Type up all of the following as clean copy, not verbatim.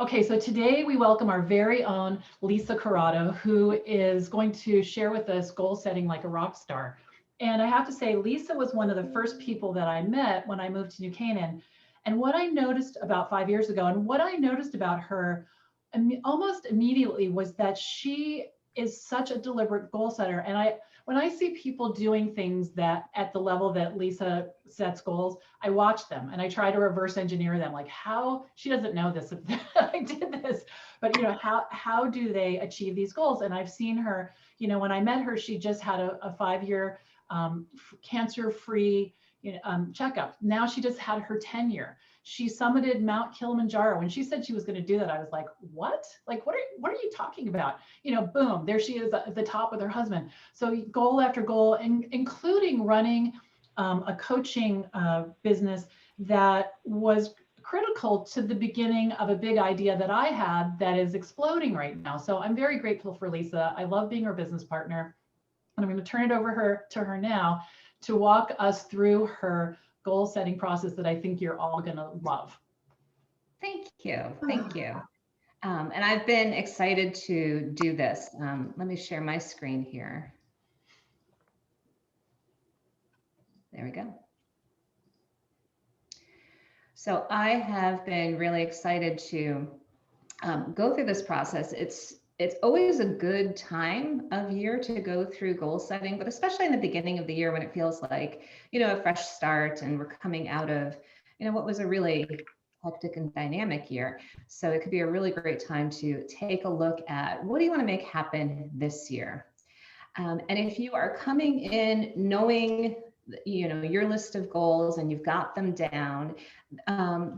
Okay, so today we welcome our very own Lisa Corrado, who is going to share with us goal setting like a rock star. And I have to say, Lisa was one of the first people that I met when I moved to New Canaan. And what I noticed about 5 years ago, and what I noticed about her almost immediately, was that she is such a deliberate goal setter. And when I see people doing things that at the level that Lisa sets goals, I watch them and I try to reverse engineer them. Like, how she doesn't know this if I did this, but how do they achieve these goals? And I've seen her, when I met her, she just had a 5-year cancer-free checkup. Now she just had her 10-year. She summited Mount Kilimanjaro. When she said she was going to do that, I was like, what? Like, what are you talking about? Boom, there she is at the top with her husband. So goal after goal, including running a coaching business that was critical to the beginning of a big idea that I had that is exploding right now. So I'm very grateful for Lisa. I love being her business partner. And I'm going to turn it over to her now to walk us through her goal setting process that I think you're all going to love. Thank you. Thank you. And I've been excited to do this. Let me share my screen here. There we go. So I have been really excited to go through this process. It's always a good time of year to go through goal setting, but especially in the beginning of the year when it feels like, a fresh start and we're coming out of, what was a really hectic and dynamic year. So it could be a really great time to take a look at what do you want to make happen this year? And if you are coming in knowing your list of goals and you've got them down,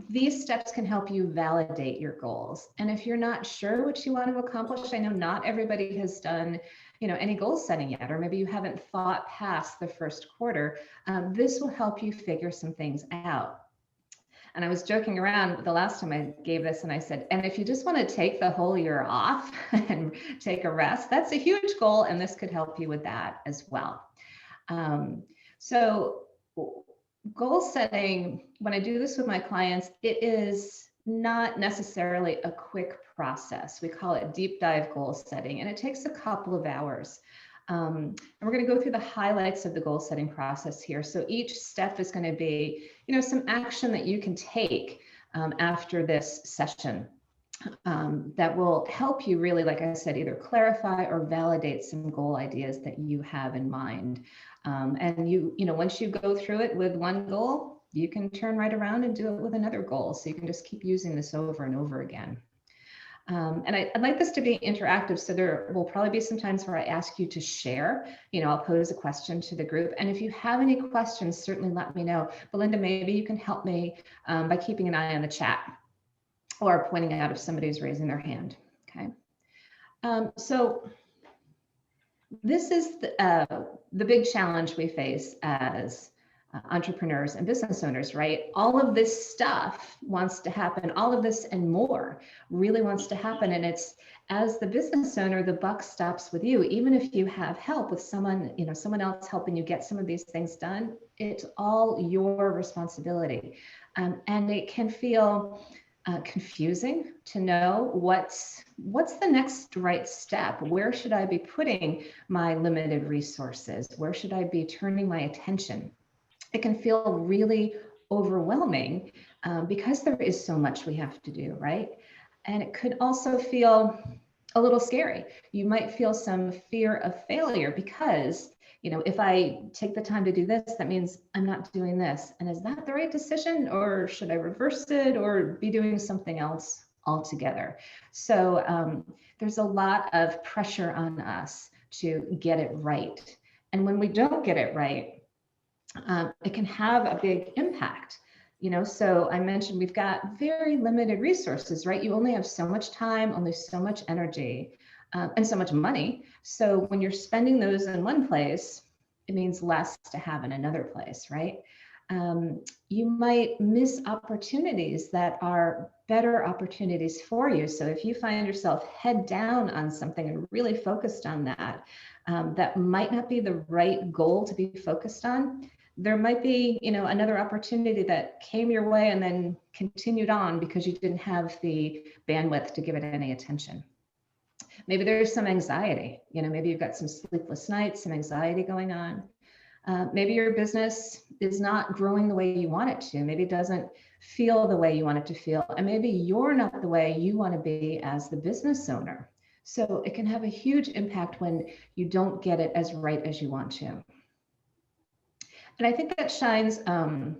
these steps can help you validate your goals. And if you're not sure what you want to accomplish, I know not everybody has done any goal setting yet, or maybe you haven't thought past the first quarter. This will help you figure some things out. And I was joking around the last time I gave this and I said, and if you just want to take the whole year off and take a rest, that's a huge goal. And this could help you with that as well. So goal setting, when I do this with my clients, it is not necessarily a quick process. We call it deep dive goal setting, and it takes a couple of hours. And we're going to go through the highlights of the goal setting process here. So each step is going to be, some action that you can take after this session that will help you really, like I said, either clarify or validate some goal ideas that you have in mind. And once you go through it with one goal, you can turn right around and do it with another goal. So you can just keep using this over and over again. And I'd like this to be interactive. So there will probably be some times where I ask you to share, I'll pose a question to the group. And if you have any questions, certainly let me know. Belinda, maybe you can help me by keeping an eye on the chat or pointing out if somebody's raising their hand, okay? So this is the big challenge we face as entrepreneurs and business owners, right? All of this stuff wants to happen. All of this and more really wants to happen. And it's, as the business owner, the buck stops with you. Even if you have help with someone, someone else helping you get some of these things done, it's all your responsibility. And it can feel confusing to know what's the next right step. Where should I be putting my limited resources? Where should I be turning my attention? It can feel really overwhelming because there is so much we have to do, right? And it could also feel a little scary. You might feel some fear of failure because, if I take the time to do this, that means I'm not doing this. And is that the right decision, or should I reverse it or be doing something else altogether? So there's a lot of pressure on us to get it right. And when we don't get it right, it can have a big impact. So I mentioned we've got very limited resources, right? You only have so much time, only so much energy, and so much money. So when you're spending those in one place, it means less to have in another place, right? You might miss opportunities that are better opportunities for you. So if you find yourself head down on something and really focused on that, that might not be the right goal to be focused on. There might be, another opportunity that came your way and then continued on because you didn't have the bandwidth to give it any attention. Maybe there's some anxiety, maybe you've got some sleepless nights, some anxiety going on. Maybe your business is not growing the way you want it to. Maybe it doesn't feel the way you want it to feel. And maybe you're not the way you want to be as the business owner. So it can have a huge impact when you don't get it as right as you want to. And I think that shines a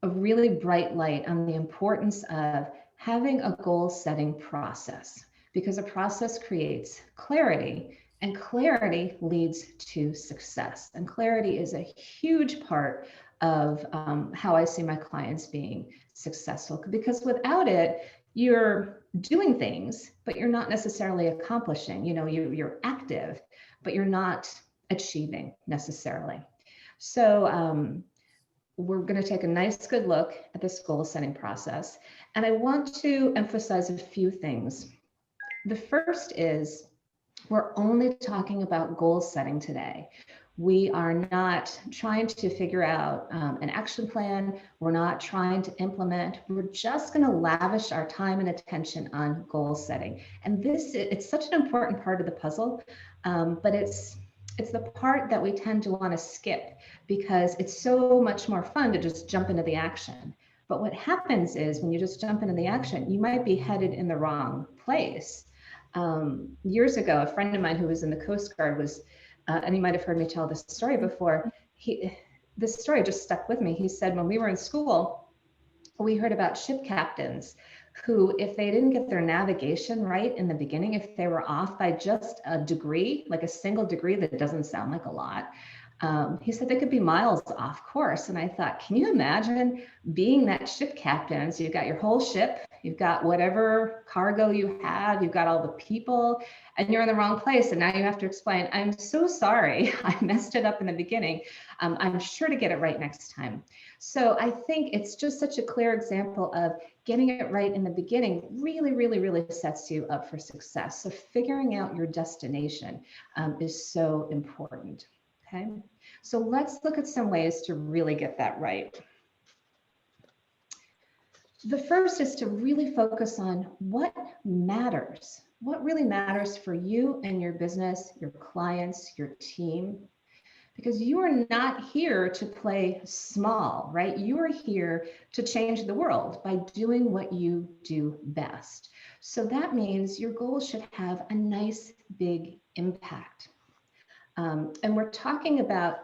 really bright light on the importance of having a goal setting process, because a process creates clarity, and clarity leads to success. And clarity is a huge part of how I see my clients being successful, because without it, you're doing things, but you're not necessarily accomplishing. You're active, but you're not achieving necessarily. So we're going to take a nice, good look at this goal setting process. And I want to emphasize a few things. The first is we're only talking about goal setting today. We are not trying to figure out an action plan. We're not trying to implement. We're just going to lavish our time and attention on goal setting. And it's such an important part of the puzzle, but it's the part that we tend to want to skip because it's so much more fun to just jump into the action. But what happens is when you just jump into the action, you might be headed in the wrong place. Years ago, a friend of mine who was in the Coast Guard was, and he might have heard me tell this story before, this story just stuck with me. He said, when we were in school, we heard about ship captains who, if they didn't get their navigation right in the beginning, if they were off by just a degree, like a single degree, that doesn't sound like a lot, he said they could be miles off course. And I thought, can you imagine being that ship captain? So you've got your whole ship, you've got whatever cargo you have, you've got all the people, and you're in the wrong place. And now you have to explain, I'm so sorry, I messed it up in the beginning. I'm sure to get it right next time. So I think it's just such a clear example of getting it right in the beginning really, really, really sets you up for success. So figuring out your destination is so important. Okay, so let's look at some ways to really get that right. The first is to really focus on what matters. What really matters for you and your business, your clients, your team. Because you are not here to play small, right? You are here to change the world by doing what you do best. So that means your goals should have a nice big impact. And we're talking about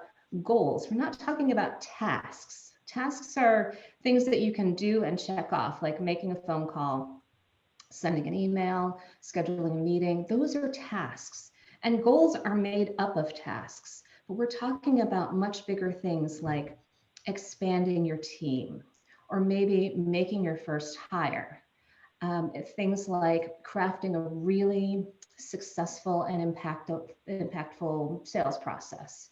goals. We're not talking about tasks. Tasks are things that you can do and check off, like making a phone call, sending an email, scheduling a meeting. Those are tasks. And goals are made up of tasks. But we're talking about much bigger things like expanding your team, or maybe making your first hire. Things like crafting a really successful and impactful sales process.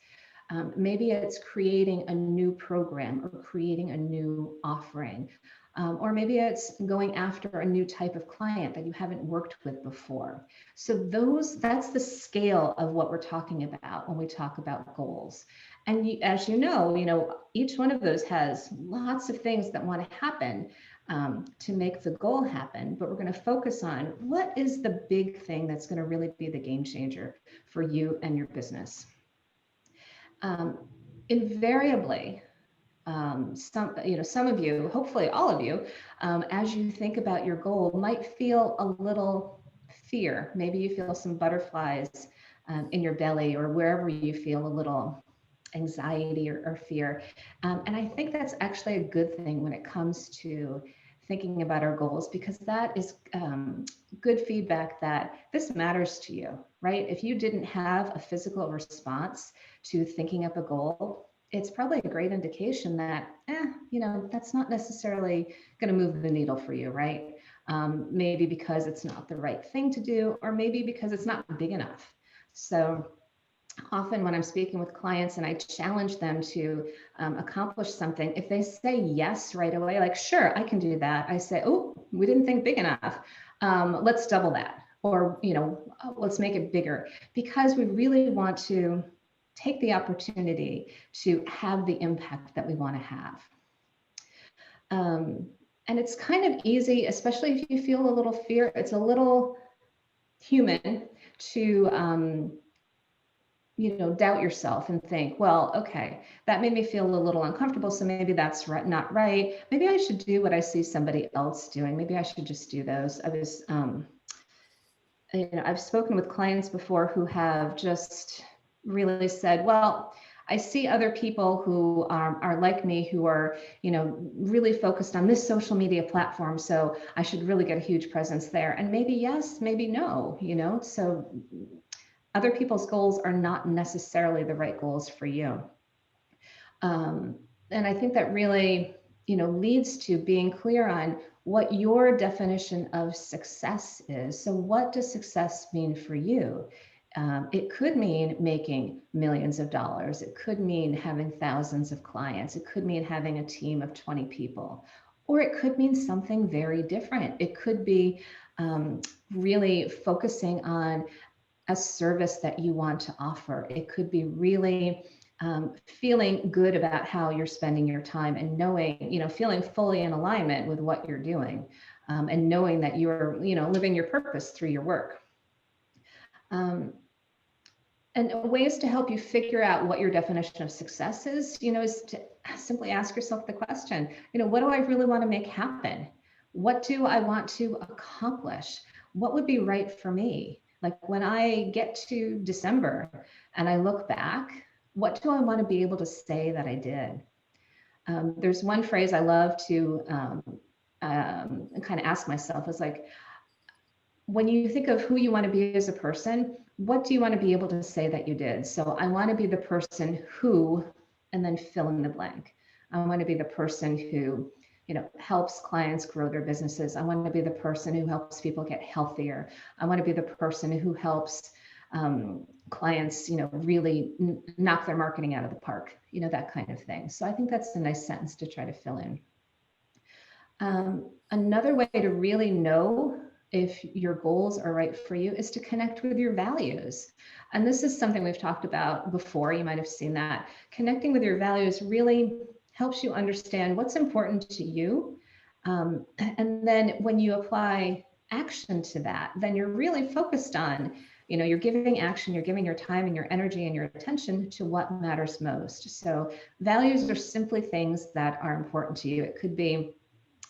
Maybe it's creating a new program or creating a new offering. Or maybe it's going after a new type of client that you haven't worked with before. So that's the scale of what we're talking about when we talk about goals. And as you know, each one of those has lots of things that want to happen to make the goal happen, but we're going to focus on what is the big thing that's going to really be the game changer for you and your business. Invariably, some of you, hopefully all of you, as you think about your goal, might feel a little fear. Maybe you feel some butterflies in your belly, or wherever you feel a little anxiety or fear. And I think that's actually a good thing when it comes to thinking about our goals, because that is good feedback that this matters to you, right? If you didn't have a physical response to thinking up a goal, it's probably a great indication that, that's not necessarily going to move the needle for you, right? Maybe because it's not the right thing to do, or maybe because it's not big enough. So often when I'm speaking with clients and I challenge them to accomplish something, if they say yes right away, like, sure, I can do that, I say, oh, we didn't think big enough. Let's double that, or, let's make it bigger, because we really want to take the opportunity to have the impact that we want to have. And it's kind of easy, especially if you feel a little fear. It's a little human to doubt yourself and think, well, okay, that made me feel a little uncomfortable, so maybe that's not right. Maybe I should do what I see somebody else doing. Maybe I should just do those. I've spoken with clients before who have just really said, well, I see other people who are like me, who are, really focused on this social media platform, so I should really get a huge presence there. And maybe yes, maybe no, so other people's goals are not necessarily the right goals for you. And I think that really, leads to being clear on what your definition of success is. So what does success mean for you? It could mean making millions of dollars. It could mean having thousands of clients. It could mean having a team of 20 people, or it could mean something very different. It could be really focusing on a service that you want to offer. It could be really feeling good about how you're spending your time and knowing, feeling fully in alignment with what you're doing, and knowing that you're, living your purpose through your work. And ways to help you figure out what your definition of success is to simply ask yourself the question, what do I really want to make happen? What do I want to accomplish? What would be right for me? Like when I get to December and I look back, what do I want to be able to say that I did? There's one phrase I love to kind of ask myself is like, when you think of who you want to be as a person, what do you want to be able to say that you did? So I want to be the person who, and then fill in the blank. I want to be the person who, helps clients grow their businesses. I want to be the person who helps people get healthier. I want to be the person who helps clients, really knock their marketing out of the park, that kind of thing. So I think that's a nice sentence to try to fill in. Another way to really know if your goals are right for you is to connect with your values. And this is something we've talked about before. You might have seen that. Connecting with your values really helps you understand what's important to you. And then when you apply action to that, then you're really focused on, you're giving action, you're giving your time and your energy and your attention to what matters most. So values are simply things that are important to you. It could be,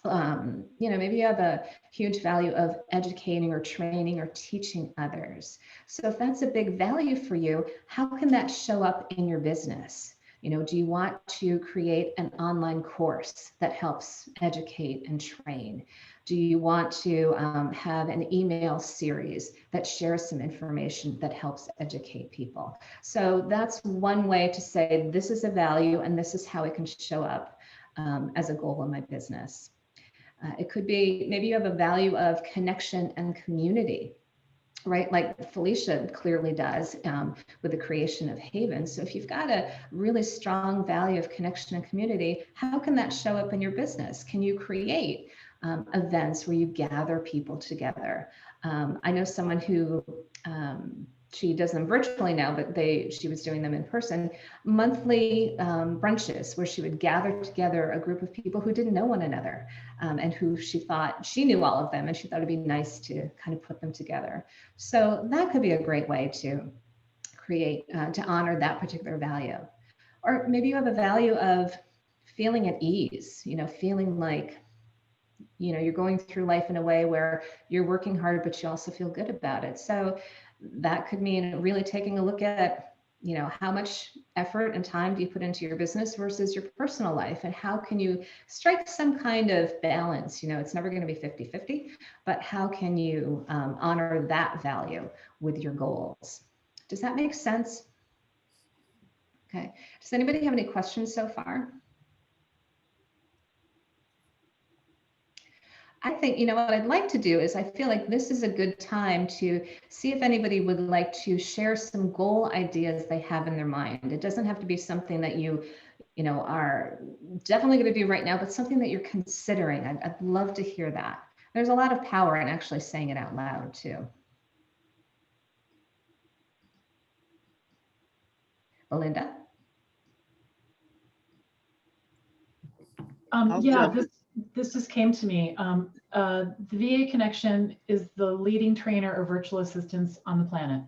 maybe you have a huge value of educating or training or teaching others. So if that's a big value for you, how can that show up in your business? Do you want to create an online course that helps educate and train? Do you want to have an email series that shares some information that helps educate people? So that's one way to say this is a value and this is how it can show up as a goal in my business. It could be maybe you have a value of connection and community, right? Like Felicia clearly does with the creation of Haven. So if you've got a really strong value of connection and community, how can that show up in your business? Can you create events where you gather people together? I know someone who she does them virtually now, but she was doing them in person, monthly brunches where she would gather together a group of people who didn't know one another, and who she thought she knew all of them, and she thought it'd be nice to kind of put them together. So that could be a great way to create, to honor that particular value. Or maybe you have a value of feeling at ease, feeling like, you're going through life in a way where you're working hard, but you also feel good about it. So that could mean really taking a look at, how much effort and time do you put into your business versus your personal life, and how can you strike some kind of balance? It's never going to be 50-50, but how can you honor that value with your goals? Does that make sense? Okay. Does anybody have any questions so far? I think, what I'd like to do is I feel like this is a good time to see if anybody would like to share some goal ideas they have in their mind. It doesn't have to be something that you are definitely going to do right now, but something that you're considering. I'd love to hear that. There's a lot of power in actually saying it out loud too. Belinda? Yeah, this just came to me. The VA Connection is the leading trainer of virtual assistants on the planet.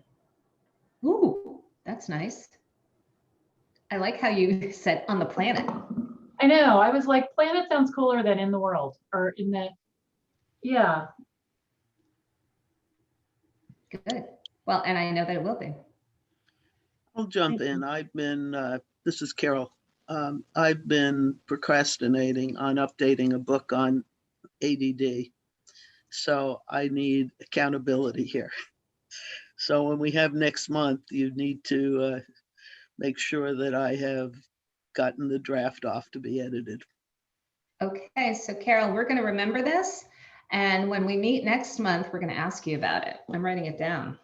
Ooh, that's nice. I like how you said on the planet. I know. I was like, planet sounds cooler than in the world or in the, yeah. Good. Well, and I know that it will be. I'll jump in. I've been, this is Carol. I've been procrastinating on updating a book on ADD. So I need accountability here. So when we have next month, you need to make sure that I have gotten the draft off to be edited. Okay, so Carol, we're going to remember this. And when we meet next month, we're going to ask you about it. I'm writing it down.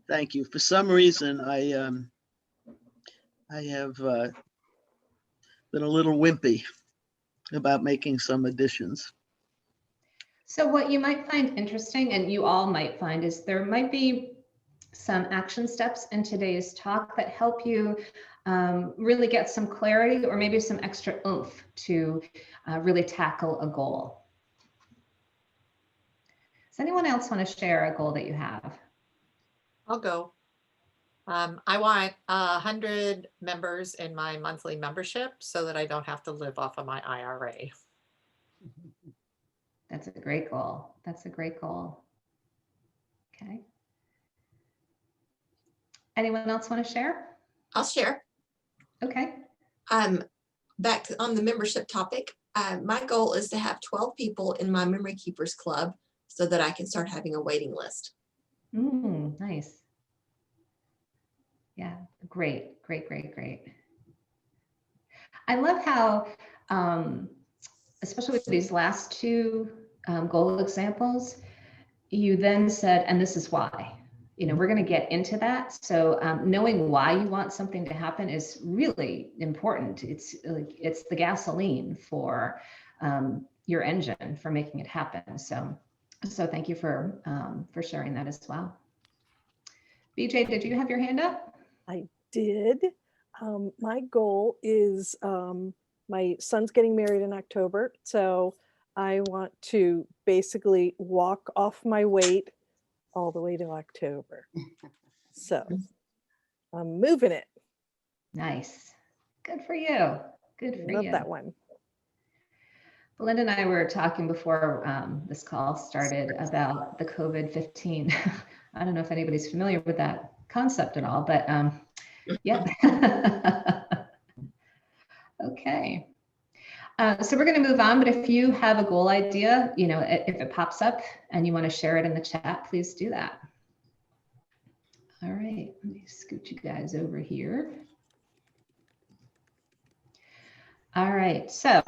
Thank you. For some reason, I have been a little wimpy about making some additions. So what you might find interesting, and you all might find, is there might be some action steps in today's talk that help you really get some clarity or maybe some extra oomph to really tackle a goal. Does anyone else want to share a goal that you have? I'll go. I want 100 members in my monthly membership so that I don't have to live off of my IRA. That's a great goal. That's a great goal. Okay. Anyone else want to share? I'll share. Okay. Back on the membership topic, my goal is to have 12 people in my Memory Keepers Club so that I can start having a waiting list. Nice. Yeah, great, great, great, great. I love how, especially with these last two goal examples, you then said, and this is why. You know, we're going to get into that. So knowing why you want something to happen is really important. It's like it's the gasoline for your engine for making it happen. So thank you for sharing that as well. BJ, did you have your hand up? I did. My goal is my son's getting married in October, so I want to basically walk off my weight all the way to October. So I'm moving it. Nice. Good for you. Good for you. Love that one. Belinda and I were talking before this call started about the COVID-15. I don't know if anybody's familiar with that concept at all, but yeah. Okay. So we're going to move on, but if you have a goal idea, you know, if it pops up and you want to share it in the chat, please do that. All right, let me scoot you guys over here. All right, so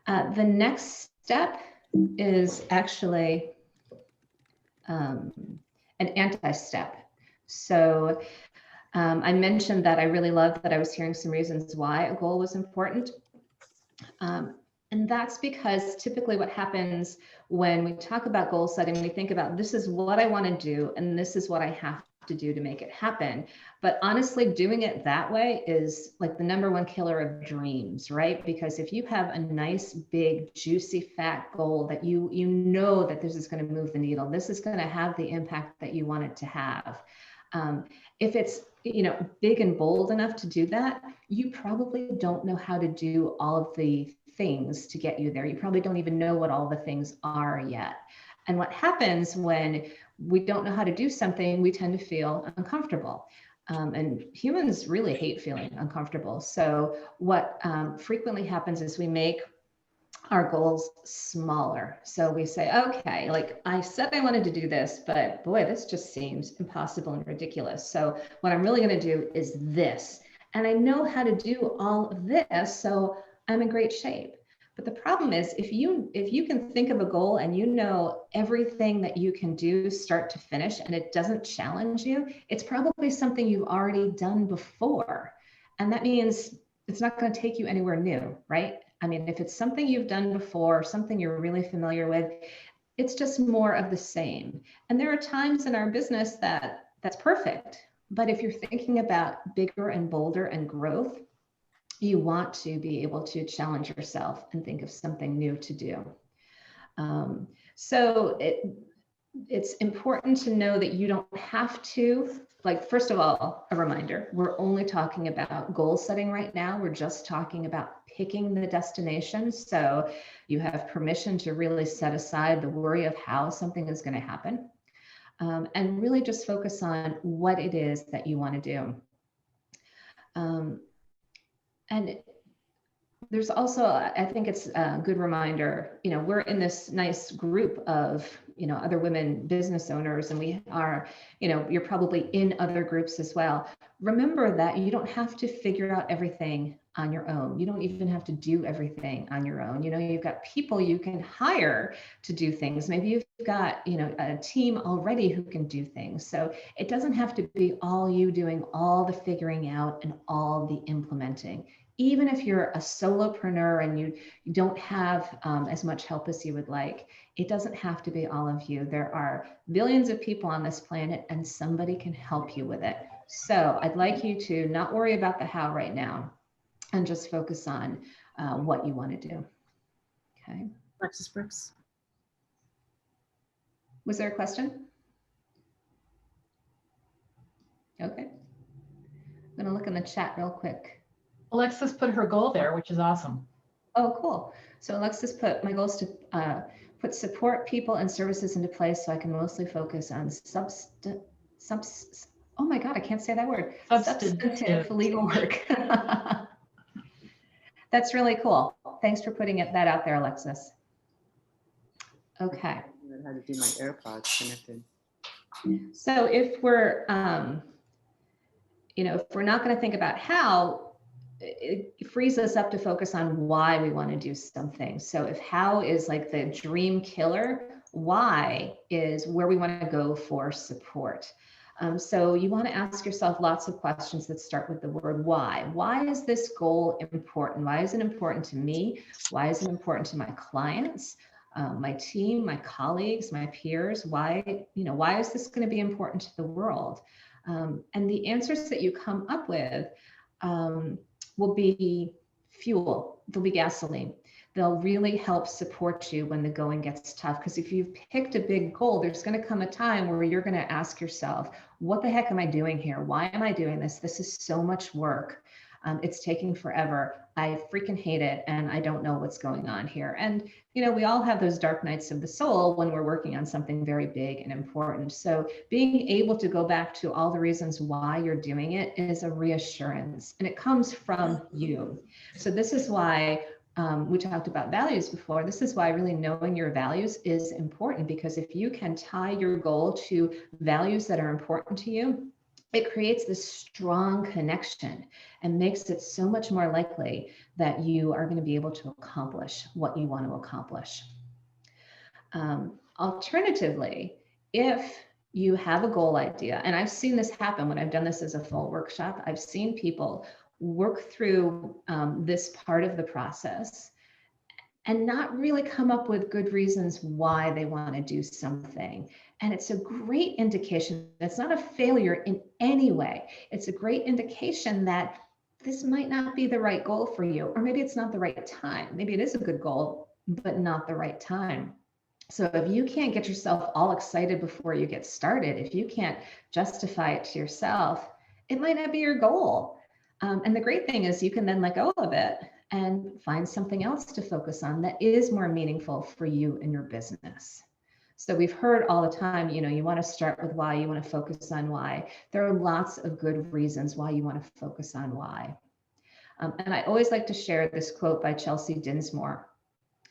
the next step is actually an anti-step. So I mentioned that I really loved that I was hearing some reasons why a goal was important. And that's because typically what happens when we talk about goal setting, we think about this is what I want to do and this is what I have to do to make it happen. But honestly, doing it that way is like the #1 killer of dreams, right? Because if you have a nice, big, juicy, fat goal that you know that this is going to move the needle, this is going to have the impact that you want it to have. If it's, you know, big and bold enough to do that, you probably don't know how to do all of the things to get you there. You probably don't even know what all the things are yet. And what happens when we don't know how to do something, we tend to feel uncomfortable. And humans really hate feeling uncomfortable. So what frequently happens is we make our goals smaller. So we say, okay, like I said I wanted to do this, but boy, this just seems impossible and ridiculous. So what I'm really going to do is this. And I know how to do all of this, so I'm in great shape. But the problem is if you can think of a goal and you know everything that you can do start to finish and it doesn't challenge you, it's probably something you've already done before. And that means it's not going to take you anywhere new, right? I mean, if it's something you've done before, something you're really familiar with, it's just more of the same. And there are times in our business that's perfect. But if you're thinking about bigger and bolder and growth, you want to be able to challenge yourself and think of something new to do. So it's important to know that you don't have to, like, first of all, a reminder, we're only talking about goal setting right now. We're just talking about picking the destination. So you have permission to really set aside the worry of how something is going to happen, and really just focus on what it is that you want to do. And there's also, I think it's a good reminder, you know, we're in this nice group of, you know, other women business owners, and we are, you know, you're probably in other groups as well. Remember that you don't have to figure out everything on your own. You don't even have to do everything on your own. You know, you've got people you can hire to do things. Maybe you've got, you know, a team already who can do things. So it doesn't have to be all you doing all the figuring out and all the implementing. Even if you're a solopreneur and you don't have as much help as you would like, it doesn't have to be all of you. There are billions of people on this planet, and somebody can help you with it. So I'd like you to not worry about the how right now and just focus on what you want to do. Okay. Alexis Brooks. Was there a question? Okay. I'm going to look in the chat real quick. Alexis put her goal there, which is awesome. Oh, cool. So Alexis put, my goal is to put support people and services into place so I can mostly focus on oh my God, I can't say that word. Substantive legal work. That's really cool. Thanks for putting that out there, Alexis. Okay. I learned how to do my AirPods connected. So if we're, you know, if we're not going to think about how, it frees us up to focus on why we want to do something. So if how is like the dream killer, why is where we want to go for support. So you want to ask yourself lots of questions that start with the word why. Why is this goal important? Why is it important to me? Why is it important to my clients, my team, my colleagues, my peers? Why, you know, why is this going to be important to the world? And the answers that you come up with will be fuel, they'll be gasoline. They'll really help support you when the going gets tough. Because if you've picked a big goal, there's going to come a time where you're going to ask yourself, what the heck am I doing here? Why am I doing this? This is so much work. It's taking forever. I freaking hate it. And I don't know what's going on here. And, you know, we all have those dark nights of the soul when we're working on something very big and important. So being able to go back to all the reasons why you're doing it is a reassurance, and it comes from you. So this is why we talked about values before. This is why really knowing your values is important, because if you can tie your goal to values that are important to you, it creates this strong connection and makes it so much more likely that you are going to be able to accomplish what you want to accomplish. Alternatively, if you have a goal idea, and I've seen this happen when I've done this as a full workshop, I've seen people work through this part of the process and not really come up with good reasons why they want to do something. And it's a great indication. It's not a failure in any way. It's a great indication that this might not be the right goal for you, or maybe it's not the right time. Maybe it is a good goal, but not the right time. So if you can't get yourself all excited before you get started, if you can't justify it to yourself, it might not be your goal. And the great thing is you can then let go of it and find something else to focus on that is more meaningful for you and your business. So we've heard all the time, you know, you want to start with why, you want to focus on why. There are lots of good reasons why you want to focus on why. And I always like to share this quote by Chelsea Dinsmore,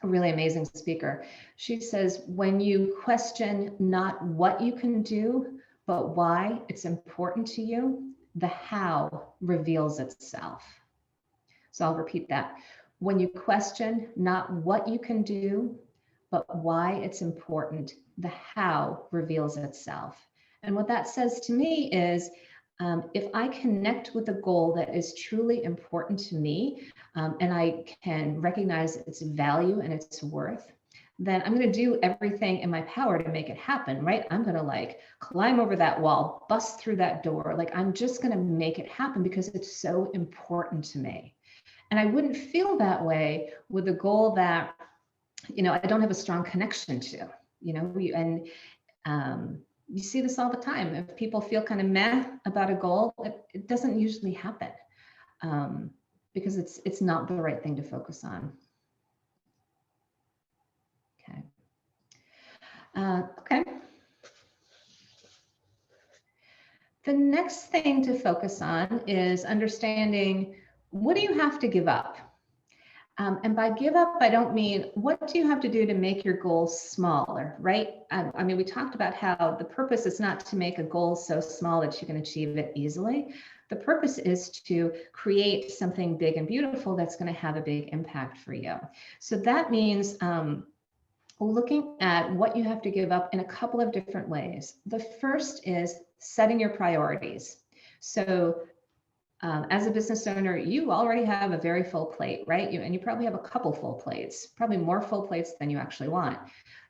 a really amazing speaker. She says, when you question not what you can do, but why it's important to you, the how reveals itself. So I'll repeat that. When you question not what you can do, but why it's important, the how reveals itself. And what that says to me is, if I connect with a goal that is truly important to me, and I can recognize its value and its worth, then I'm going to do everything in my power to make it happen, right? I'm going to like climb over that wall, bust through that door. Like I'm just going to make it happen because it's so important to me. And I wouldn't feel that way with a goal that, you know, I don't have a strong connection to, you know, you see this all the time. If people feel kind of meh about a goal, it doesn't usually happen because it's not the right thing to focus on. Okay. Okay. The next thing to focus on is understanding, what do you have to give up? And by give up, I don't mean what do you have to do to make your goals smaller, right? I mean, we talked about how the purpose is not to make a goal so small that you can achieve it easily. The purpose is to create something big and beautiful that's going to have a big impact for you. So that means looking at what you have to give up in a couple of different ways. The first is setting your priorities. So as a business owner, you already have a very full plate, right? And you probably have a couple full plates, probably more full plates than you actually want.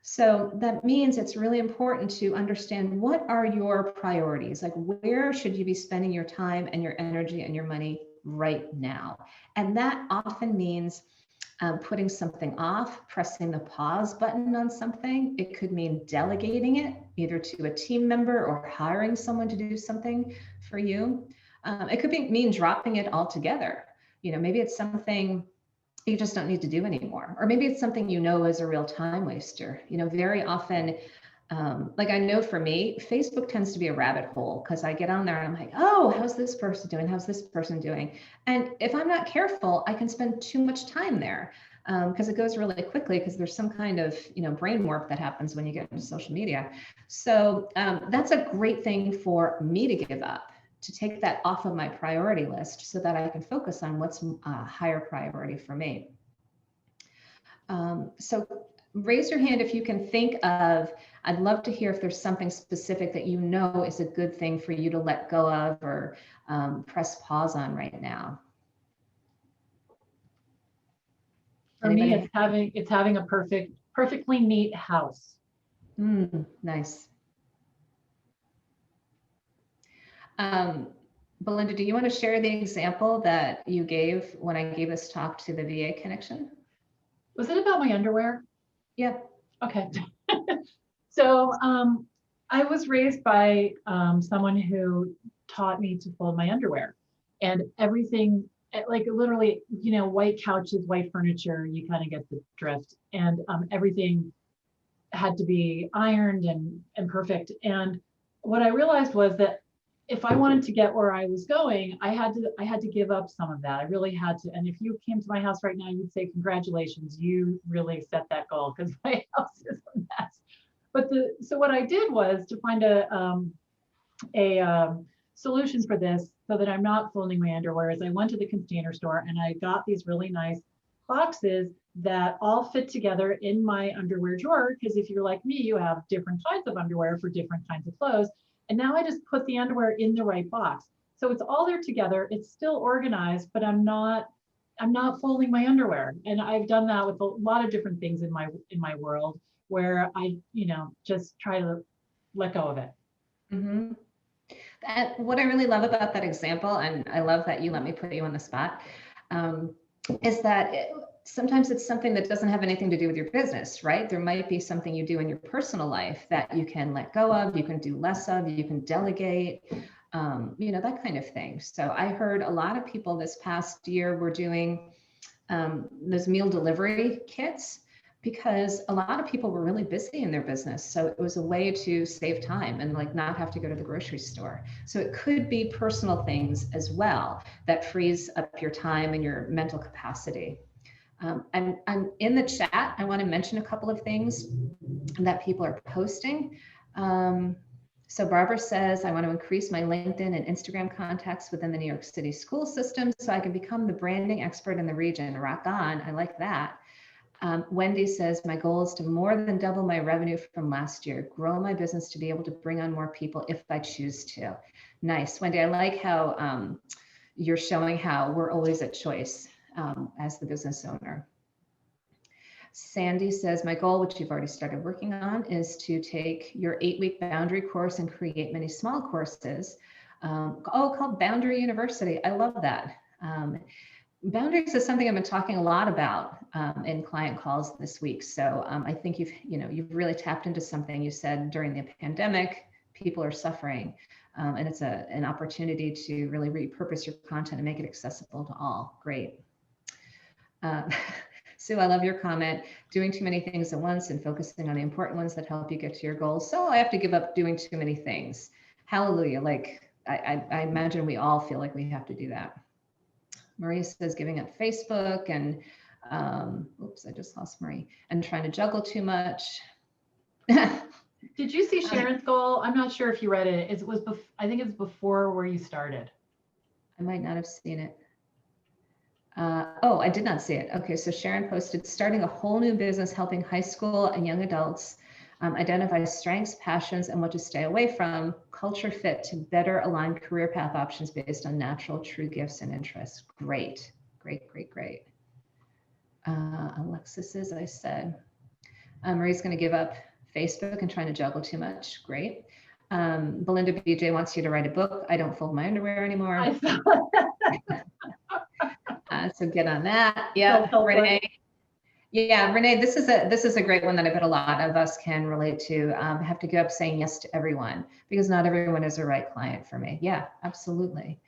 So that means it's really important to understand, what are your priorities? Like, where should you be spending your time and your energy and your money right now? And that often means putting something off, pressing the pause button on something. It could mean delegating it either to a team member or hiring someone to do something for you. It could mean dropping it altogether. You know, maybe it's something you just don't need to do anymore. Or maybe it's something you know is a real time waster. You know, very often, like I know for me, Facebook tends to be a rabbit hole because I get on there and I'm like, oh, how's this person doing? How's this person doing? And if I'm not careful, I can spend too much time there because it goes really quickly because there's some kind of, you know, brain warp that happens when you get into social media. So that's a great thing for me to give up, to take that off of my priority list so that I can focus on what's a higher priority for me. So raise your hand if you can think of, I'd love to hear if there's something specific that you know is a good thing for you to let go of or press pause on right now. For me, it's having a perfectly neat house. Nice. Belinda, do you want to share the example that you gave when I gave this talk to the VA Connection? Was it about my underwear? Yeah. Okay. So I was raised by someone who taught me to fold my underwear, and everything, like literally, you know, white couches, white furniture, you kind of get the drift, and everything had to be ironed and perfect. And what I realized was that if I wanted to get where I was going, I had to give up some of that. I really had to. And if you came to my house right now, you'd say, congratulations, you really set that goal, because my house is a mess. But so what I did was to find a solution for this so that I'm not folding my underwear. Is I went to the Container Store and I got these really nice boxes that all fit together in my underwear drawer. Because if you're like me, you have different kinds of underwear for different kinds of clothes. And now I just put the underwear in the right box. So it's all there together. It's still organized, but I'm not folding my underwear. And I've done that with a lot of different things in my world, where I, you know, just try to let go of it. Mm-hmm. What I really love about that example, and I love that you let me put you on the spot, is that sometimes it's something that doesn't have anything to do with your business, right? There might be something you do in your personal life that you can let go of, you can do less of, you can delegate, you know, that kind of thing. So I heard a lot of people this past year were doing those meal delivery kits, because a lot of people were really busy in their business. So it was a way to save time and like not have to go to the grocery store. So it could be personal things as well that frees up your time and your mental capacity. And in the chat, I want to mention a couple of things that people are posting. So Barbara says, I want to increase my LinkedIn and Instagram contacts within the New York City school system so I can become the branding expert in the region. Rock on. I like that. Wendy says, my goal is to more than double my revenue from last year, grow my business to be able to bring on more people if I choose to. Nice. Wendy, I like how you're showing how we're always at choice as the business owner. Sandy says, my goal, which you've already started working on, is to take your 8-week boundary course and create many small courses. Called Boundary University. I love that. Boundaries is something I've been talking a lot about in client calls this week. So I think you've really tapped into something. You said during the pandemic, people are suffering, and it's an opportunity to really repurpose your content and make it accessible to all. Great. Sue, I love your comment. Doing too many things at once and focusing on the important ones that help you get to your goals. So I have to give up doing too many things. Hallelujah. Like I imagine we all feel like we have to do that. Marie says giving up Facebook and, oops, I just lost Marie, and trying to juggle too much. Did you see Sharon's goal? I'm not sure if you read it. I think it's before where you started. I might not have seen it. Oh, I did not see it. Okay, so Sharon posted, starting a whole new business, helping high school and young adults identify strengths, passions, and what to stay away from, culture fit to better align career path options based on natural, true gifts and interests. Great, great, great, great. Alexis, as I said, Marie's going to give up Facebook and trying to juggle too much. Great. Belinda BJ wants you to write a book. I don't fold my underwear anymore. I saw So get on that. Yeah, Renee. Yeah, Renee, this is a great one that I bet a lot of us can relate to. Have to give up saying yes to everyone because not everyone is the right client for me. Yeah, absolutely.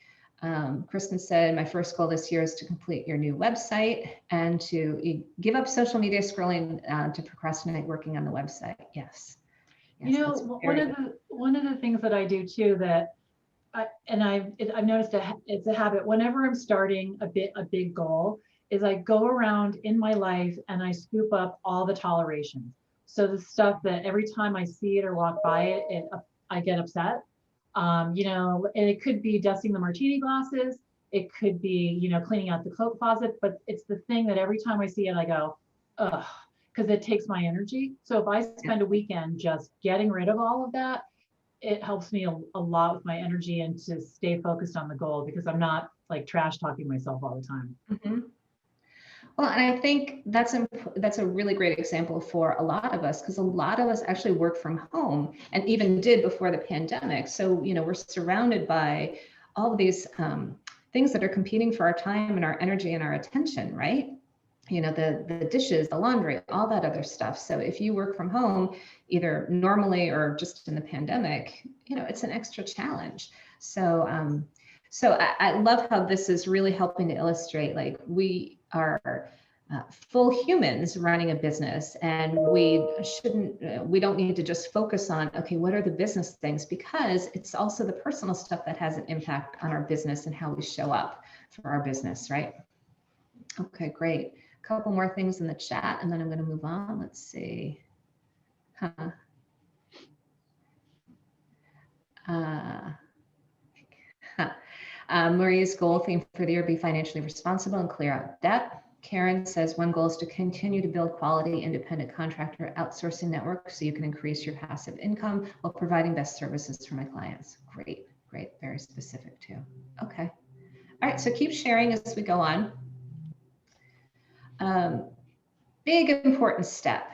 Kristen said, my first goal this year is to complete your new website and to give up social media scrolling to procrastinate working on the website. Yes. You know, one of the things that I do too that I've noticed it's a habit. Whenever I'm starting a big goal, is I go around in my life and I scoop up all the tolerations. So the stuff that every time I see it or walk by it, I get upset. And it could be dusting the martini glasses. It could be, cleaning out the coat closet. But it's the thing that every time I see it, I go, ugh, because it takes my energy. So if I spend a weekend just getting rid of all of that, it helps me a lot with my energy and to stay focused on the goal because I'm not like trash talking myself all the time. Mm-hmm. Well, and I think that's a really great example for a lot of us because a lot of us actually work from home and even did before the pandemic. So, we're surrounded by all of these things that are competing for our time and our energy and our attention, right? The dishes, the laundry, all that other stuff. So if you work from home, either normally or just in the pandemic, it's an extra challenge. So, I love how this is really helping to illustrate, like, we are full humans running a business, and we don't need to just focus on, okay, what are the business things? Because it's also the personal stuff that has an impact on our business and how we show up for our business, right? Okay, great. A couple more things in the chat, and then I'm going to move on. Let's see. Marie's goal theme for the year: be financially responsible and clear out debt. Karen says one goal is to continue to build quality independent contractor outsourcing network so you can increase your passive income while providing best services for my clients. Great, great, very specific too. Okay. All right, so keep sharing as we go on. Big important step,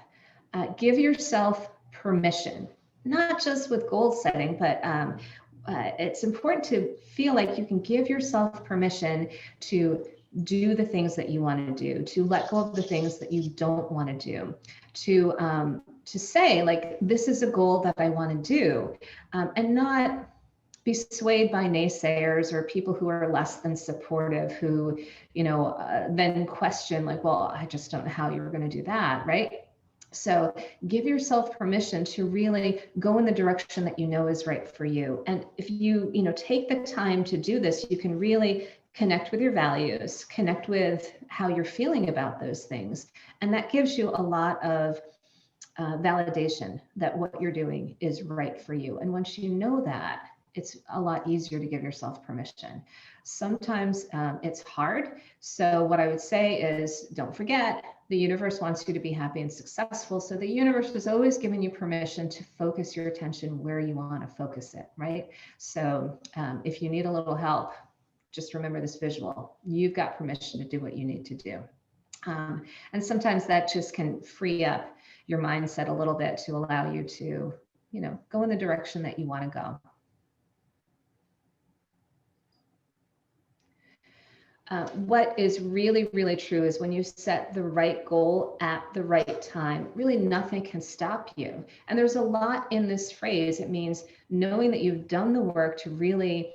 give yourself permission, not just with goal setting, but it's important to feel like you can give yourself permission to do the things that you want to do, to let go of the things that you don't want to do, to say, like, this is a goal that I want to do, and not be swayed by naysayers or people who are less than supportive, who, then question, like, well, I just don't know how you're going to do that, right? So give yourself permission to really go in the direction that you know is right for you. And if you, take the time to do this, you can really connect with your values, connect with how you're feeling about those things. And that gives you a lot of validation that what you're doing is right for you. And once you know that, it's a lot easier to give yourself permission. Sometimes it's hard. So what I would say is, don't forget, the universe wants you to be happy and successful. So the universe is always giving you permission to focus your attention where you want to focus it, right? So if you need a little help, just remember this visual. You've got permission to do what you need to do. And sometimes that just can free up your mindset a little bit to allow you to, go in the direction that you want to go. What is really, really true is when you set the right goal at the right time, really nothing can stop you. And there's a lot in this phrase. It means knowing that you've done the work to really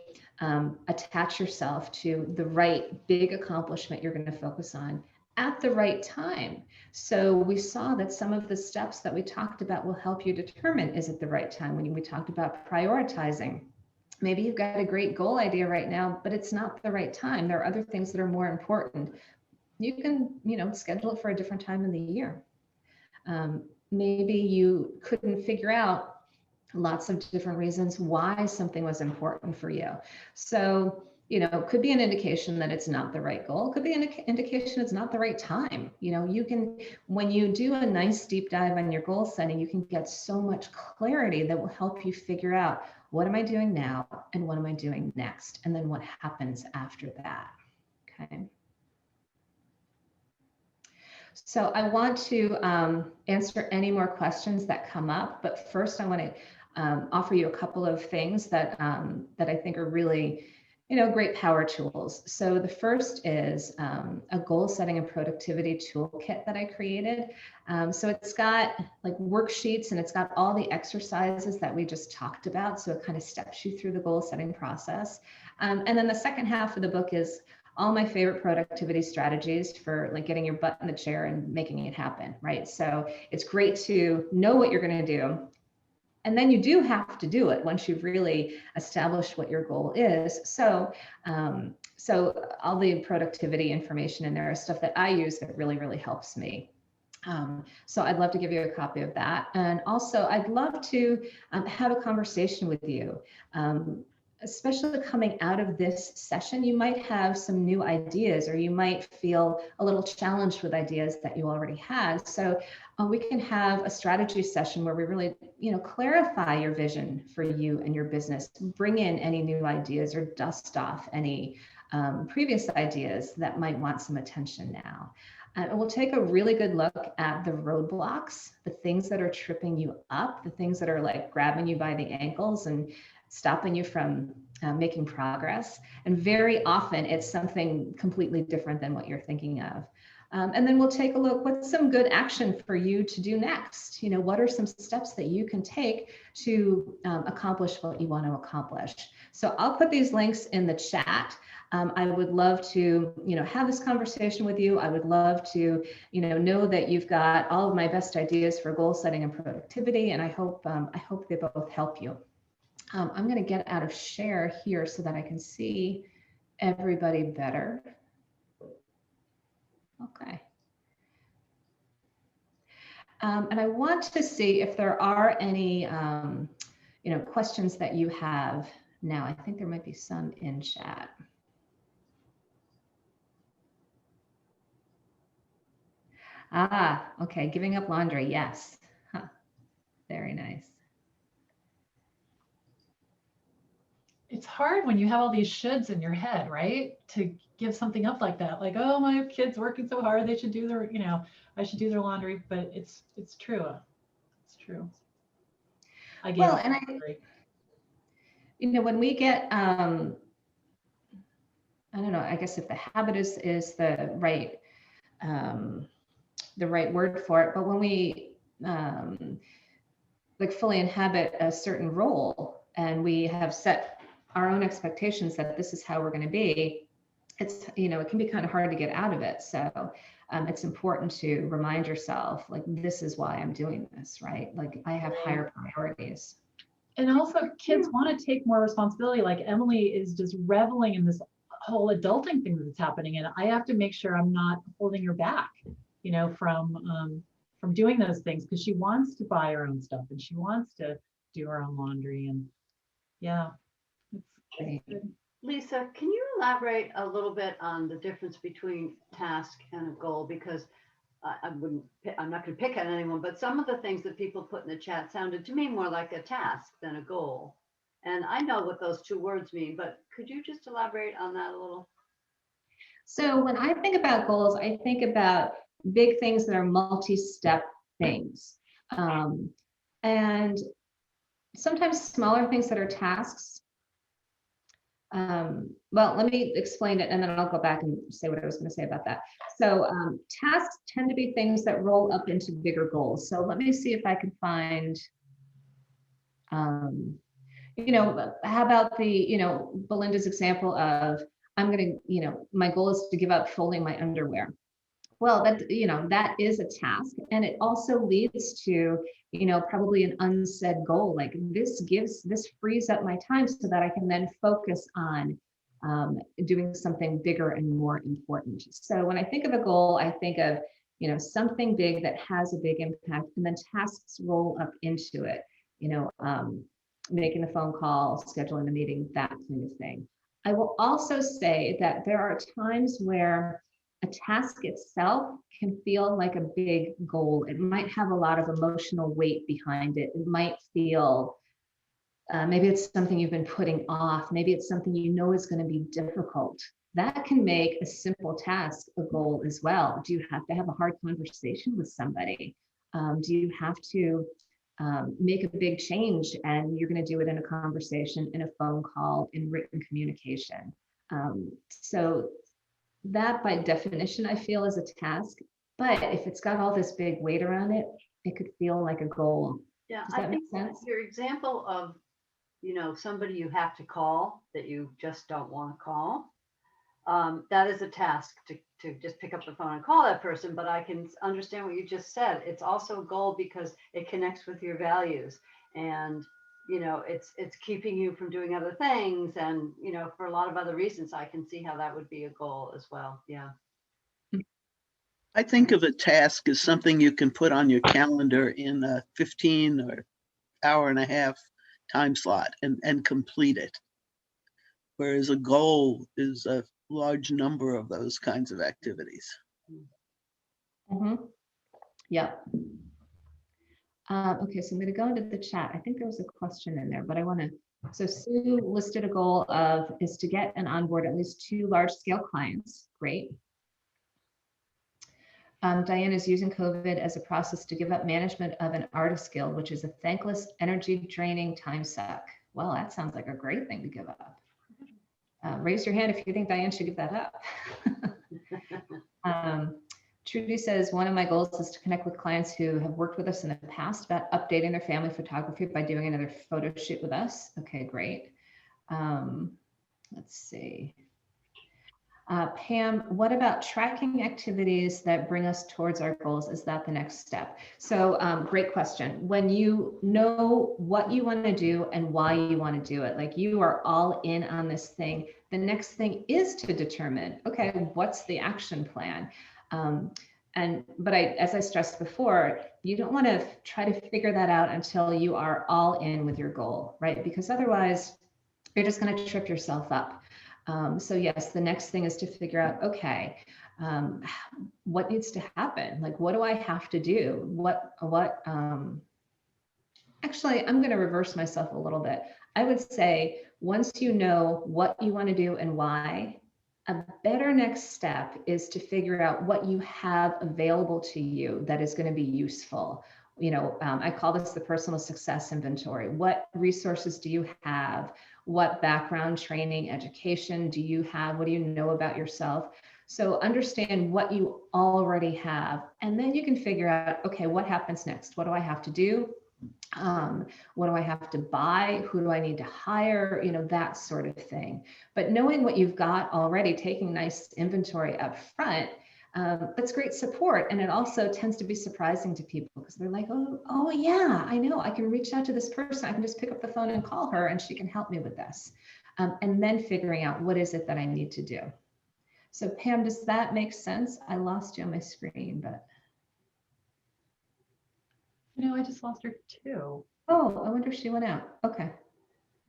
attach yourself to the right big accomplishment you're going to focus on at the right time. So we saw that some of the steps that we talked about will help you determine, is it the right time? When we talked about prioritizing, maybe you've got a great goal idea right now, but it's not the right time. There are other things that are more important. You can, schedule it for a different time in the year. Maybe you couldn't figure out lots of different reasons why something was important for you. So, it could be an indication that it's not the right goal. It could be an indication it's not the right time. When you do a nice deep dive on your goal setting, you can get so much clarity that will help you figure out, what am I doing now? And what am I doing next? And then what happens after that? Okay. So I want to answer any more questions that come up, but first I want to offer you a couple of things that I think are really, great power tools. So the first is a goal setting and productivity toolkit that I created. So it's got like worksheets and it's got all the exercises that we just talked about. So it kind of steps you through the goal setting process. And then the second half of the book is all my favorite productivity strategies for like getting your butt in the chair and making it happen, right? So it's great to know what you're going to do. And then you do have to do it once you've really established what your goal is. So all the productivity information in there is stuff that I use that really, really helps me. So I'd love to give you a copy of that. And also I'd love to have a conversation with you. Especially coming out of this session, you might have some new ideas, or you might feel a little challenged with ideas that you already had. So we can have a strategy session where we really, clarify your vision for you and your business, bring in any new ideas or dust off any previous ideas that might want some attention now. And we'll take a really good look at the roadblocks, the things that are tripping you up, the things that are like grabbing you by the ankles and stopping you from making progress. And very often it's something completely different than what you're thinking of. And then we'll take a look, what's some good action for you to do next? What are some steps that you can take to accomplish what you want to accomplish? So I'll put these links in the chat. I would love to, have this conversation with you. I would love to, know that you've got all of my best ideas for goal setting and productivity. And I hope they both help you. I'm going to get out of share here so that I can see everybody better. Okay. And I want to see if there are any, questions that you have now. I think there might be some in chat. Okay. Giving up laundry. Yes. Huh. Very nice. It's hard when you have all these shoulds in your head, right? To give something up like that, like, oh, my kid's working so hard, they should do their, I should do their laundry. But it's true. It's true. I gave Well, up and laundry. when we get, I don't know, I guess if the habit is the right word for it, but when we like fully inhabit a certain role and we have set our own expectations that this is how we're going to be, it's, it can be kind of hard to get out of it. So it's important to remind yourself, like, this is why I'm doing this, right? Like, I have higher priorities. And also kids want to take more responsibility. Like Emily is just reveling in this whole adulting thing that's happening. And I have to make sure I'm not holding her back, from doing those things, because she wants to buy her own stuff and she wants to do her own laundry. And yeah, it's good. Lisa, can you elaborate a little bit on the difference between task and a goal? Because I'm not going to pick on anyone, but some of the things that people put in the chat sounded to me more like a task than a goal. And I know what those two words mean, but could you just elaborate on that a little? So when I think about goals, I think about big things that are multi-step things. And sometimes smaller things that are tasks. Well, let me explain it and then I'll go back and say what I was going to say about that. So tasks tend to be things that roll up into bigger goals. So let me see if I can find, how about the, Belinda's example of, I'm going to, my goal is to give up folding my underwear. Well, that is a task. And it also leads to, probably an unsaid goal. Like this frees up my time so that I can then focus on doing something bigger and more important. So when I think of a goal, I think of, something big that has a big impact, and then tasks roll up into it, making a phone call, scheduling a meeting, that kind of thing. I will also say that there are times where a task itself can feel like a big goal. It might have a lot of emotional weight behind it. It might feel, maybe it's something you've been putting off. Maybe it's something is going to be difficult. That can make a simple task a goal as well. Do you have to have a hard conversation with somebody? Do you have to make a big change, and you're going to do it in a conversation, in a phone call, in written communication? So that by definition, I feel is a task, but if it's got all this big weight around it, it could feel like a goal. Yeah, Does I that make think sense? your example of, somebody you have to call that you just don't want to call, that is a task to just pick up the phone and call that person. But I can understand what you just said. It's also a goal because it connects with your values, and it's keeping you from doing other things, and for a lot of other reasons. I can see how that would be a goal as well. Yeah. I think of a task as something you can put on your calendar in a 15 or hour and a half time slot and complete it. Whereas a goal is a large number of those kinds of activities. Mm-hmm. Yeah. Okay, so I'm going to go into the chat. I think there was a question in there, but so Sue listed a goal is to get and onboard at least 2 large-scale clients. Great. Diane is using COVID as a process to give up management of an artist guild, which is a thankless, energy-draining time suck. Well, that sounds like a great thing to give up. Raise your hand if you think Diane should give that up. Trudy says, one of my goals is to connect with clients who have worked with us in the past about updating their family photography by doing another photo shoot with us. Okay, great. Let's see. Pam, what about tracking activities that bring us towards our goals? Is that the next step? So great question. When you know what you want to do and why you want to do it, like you are all in on this thing, the next thing is to determine, okay, what's the action plan? But as I stressed before, you don't want to try to figure that out until you are all in with your goal, right? Because otherwise you're just going to trip yourself up. So yes, the next thing is to figure out, okay, what needs to happen? Like, what do I have to do? Actually, I'm going to reverse myself a little bit. I would say once you know what you want to do and why, a better next step is to figure out what you have available to you that is going to be useful. I call this the personal success inventory. What resources do you have? What background, training, education do you have? What do you know about yourself? So understand what you already have, and then you can figure out, okay, what happens next? What do I have to do? What do I have to buy? Who do I need to hire? That sort of thing. But knowing what you've got already, taking nice inventory up front, that's great support. And it also tends to be surprising to people because they're like, oh yeah, I know. I can reach out to this person. I can just pick up the phone and call her and she can help me with this. And then figuring out what is it that I need to do. So Pam, does that make sense? I lost you on my screen, but. I just lost her too. Oh, I wonder if she went out. Okay.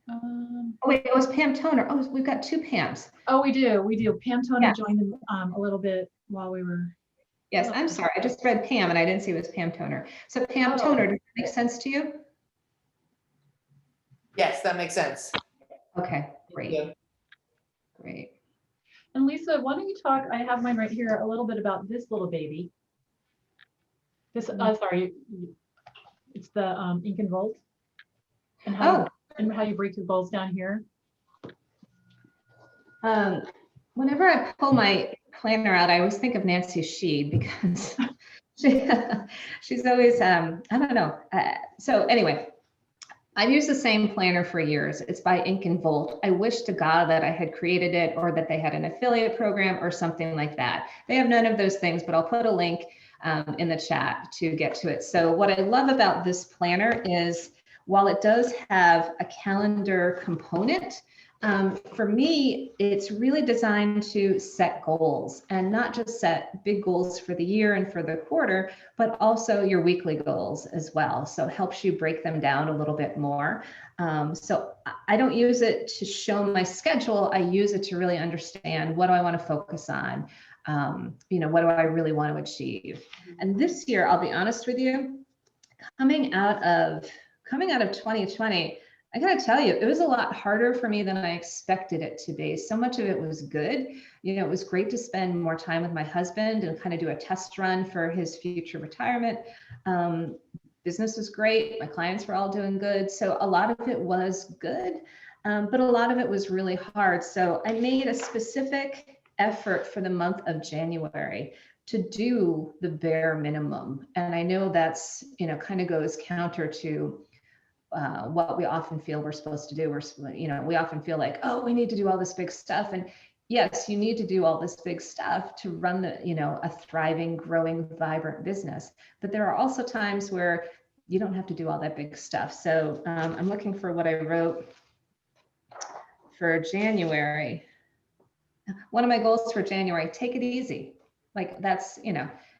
Oh, wait, it was Pam Toner. Oh, we've got 2 Pams. Oh, we do. Pam Toner Yeah. joined a little bit while we were. Yes, I'm sorry. I just read Pam and I didn't see it was Pam Toner. So Pam Toner, does that make sense to you? Yes, that makes sense. Okay, great. Yeah. Great. And Lisa, why don't you talk, I have mine right here, a little bit about this little baby. This, sorry, it's the Ink and Volt. And how you break your goals down here. Whenever I pull my planner out, I always think of Nancy Sheed because she's always, I don't know. So anyway, I've used the same planner for years. It's by Ink and Volt. I wish to God that I had created it or that they had an affiliate program or something like that. They have none of those things, but I'll put a link in the chat to get to it. So what I love about this planner is while it does have a calendar component, for me, it's really designed to set goals and not just set big goals for the year and for the quarter, but also your weekly goals as well. So it helps you break them down a little bit more. So I don't use it to show my schedule. I use it to really understand what do I want to focus on? What do I really want to achieve? And this year, I'll be honest with you, coming out of 2020, I gotta tell you, it was a lot harder for me than I expected it to be. So much of it was good. It was great to spend more time with my husband and kind of do a test run for his future retirement. Business was great. My clients were all doing good. So a lot of it was good, but a lot of it was really hard. So I made a specific effort for the month of January to do the bare minimum. And I know that's, kind of goes counter to what we often feel we're supposed to do. We often feel like, oh, we need to do all this big stuff. And yes, you need to do all this big stuff to run a thriving, growing, vibrant business. But there are also times where you don't have to do all that big stuff. So I'm looking for what I wrote for January. One of my goals for January, take it easy. Like that's,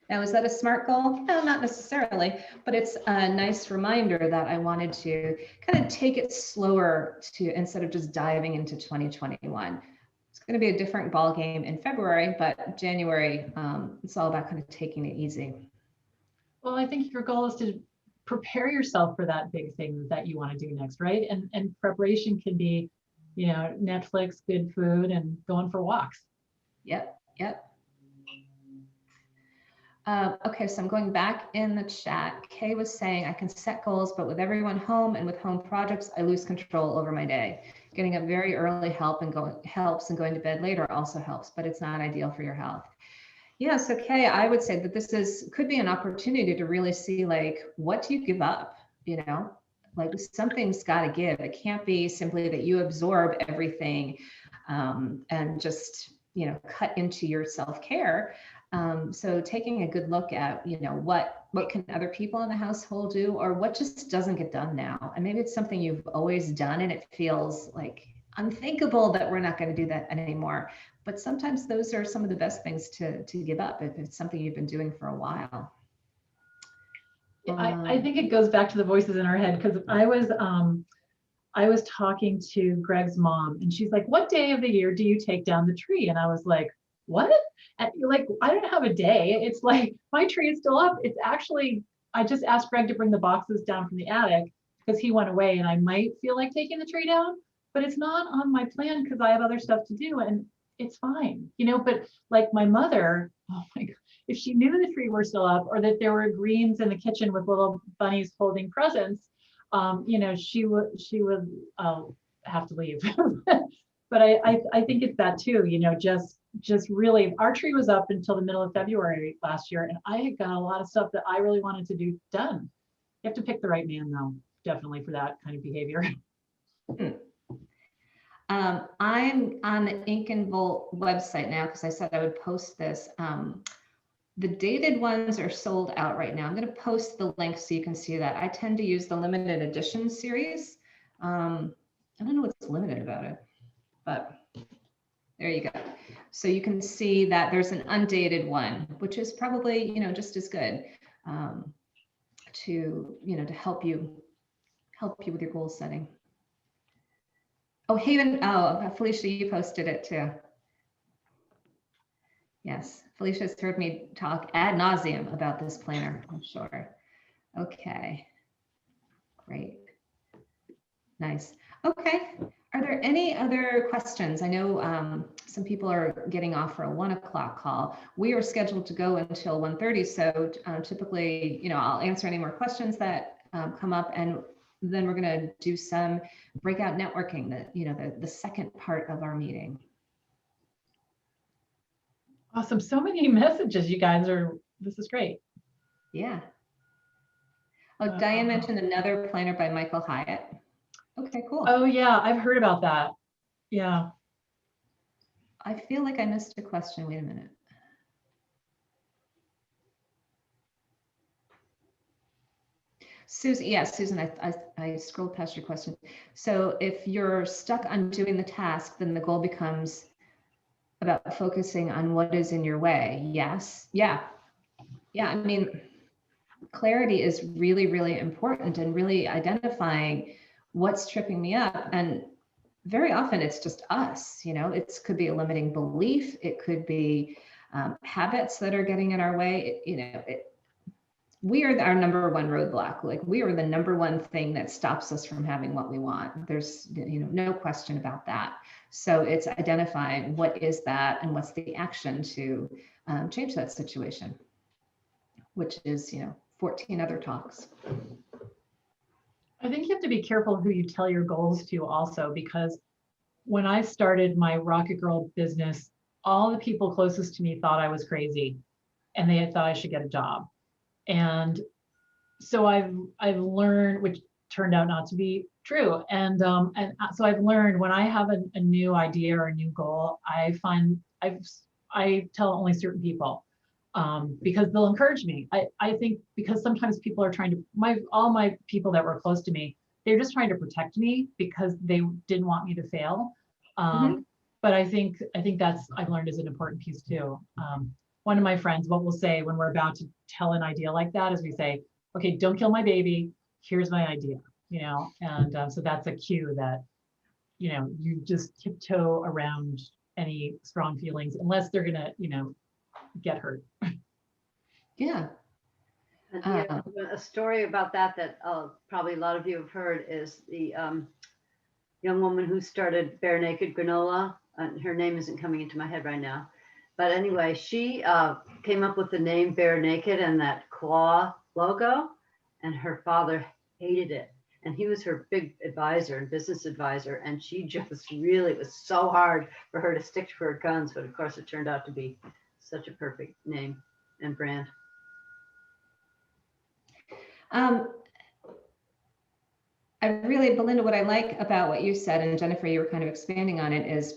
now, is that a SMART goal? No, not necessarily, but it's a nice reminder that I wanted to kind of take it slower instead of just diving into 2021. It's going to be a different ball game in February, but January, it's all about kind of taking it easy. Well, I think your goal is to prepare yourself for that big thing that you want to do next, right? And preparation can be, Netflix, good food, and going for walks. Yep. Okay, so I'm going back in the chat. Kay was saying, I can set goals, but with everyone home and with home projects, I lose control over my day. Getting up very early helps, and going to bed later also helps, but it's not ideal for your health. Yeah, so Kay, I would say that could be an opportunity to really see, like, what do you give up? Like something's got to give. It can't be simply that you absorb everything and just, cut into your self-care. So taking a good look at, what can other people in the household do, or what just doesn't get done now? And maybe it's something you've always done and it feels like unthinkable that we're not going to do that anymore. But sometimes those are some of the best things to give up if it's something you've been doing for a while. I think it goes back to the voices in our head, because I was talking to Greg's mom and she's like, what day of the year do you take down the tree? And I was like, what? And like, I don't have a day. It's like, my tree is still up. It's actually, I just asked Greg to bring the boxes down from the attic because he went away and I might feel like taking the tree down, but it's not on my plan because I have other stuff to do and it's fine, but like my mother, oh my God, if she knew the tree were still up or that there were greens in the kitchen with little bunnies holding presents, she would have to leave. But I think it's that too, just really, our tree was up until the middle of February last year, and I had got a lot of stuff that I really wanted to do done. You have to pick the right man though, definitely, for that kind of behavior. I'm on the Ink and Volt website now because I said I would post this. The dated ones are sold out right now. I'm going to post the link so you can see that. I tend to use the limited edition series. I don't know what's limited about it, but there you go. So you can see that there's an undated one, which is probably, just as good to help you with your goal setting. Oh, Haven, Felicia, you posted it too. Yes, Felicia's heard me talk ad nauseum about this planner, I'm sure. Okay, great, nice. Okay, are there any other questions? I know some people are getting off for a 1 o'clock call. We are scheduled to go until 1:30. So typically, I'll answer any more questions that come up, and then we're going to do some breakout networking, the second part of our meeting. Awesome. So many messages, you guys this is great. Yeah. Oh, Diane mentioned another planner by Michael Hyatt. Okay, cool. Oh yeah, I've heard about that. Yeah. I feel like I missed a question. Wait a minute. Susan, yeah, Susan, I scrolled past your question. So if you're stuck on doing the task, then the goal becomes about focusing on what is in your way. Yes. Yeah. Yeah. I mean, clarity is really, really important, and really identifying what's tripping me up. And very often it's just us, it could be a limiting belief. It could be habits that are getting in our way. We are our number one roadblock. Like, we are the number one thing that stops us from having what we want. There's, no question about that. So it's identifying what is that and what's the action to change that situation, which is, 14 other talks. I think you have to be careful who you tell your goals to also, because when I started my Rocket Girl business, all the people closest to me thought I was crazy, and they had thought I should get a job. And so I've learned, which turned out not to be true. And so I've learned, when I have a new idea or a new goal, I tell only certain people, because they'll encourage me. I think because sometimes people are trying to, all my people that were close to me, they're just trying to protect me because they didn't want me to fail. But I think that's, I've learned, is an important piece too. One of my friends, what we'll say when we're about to tell an idea like that is we say, okay, don't kill my baby. Here's my idea, and so that's a cue that, you just tiptoe around any strong feelings unless they're gonna, get hurt. Yeah. A story about that probably a lot of you have heard is the young woman who started Bare Naked Granola. Her name isn't coming into my head right now. But anyway, she came up with the name Bare Naked and that claw logo, and her father hated it. And he was her big advisor and business advisor. And she just really, it was so hard for her to stick to her guns. But of course, it turned out to be such a perfect name and brand. Belinda, what I like about what you said, and Jennifer, you were kind of expanding on it, is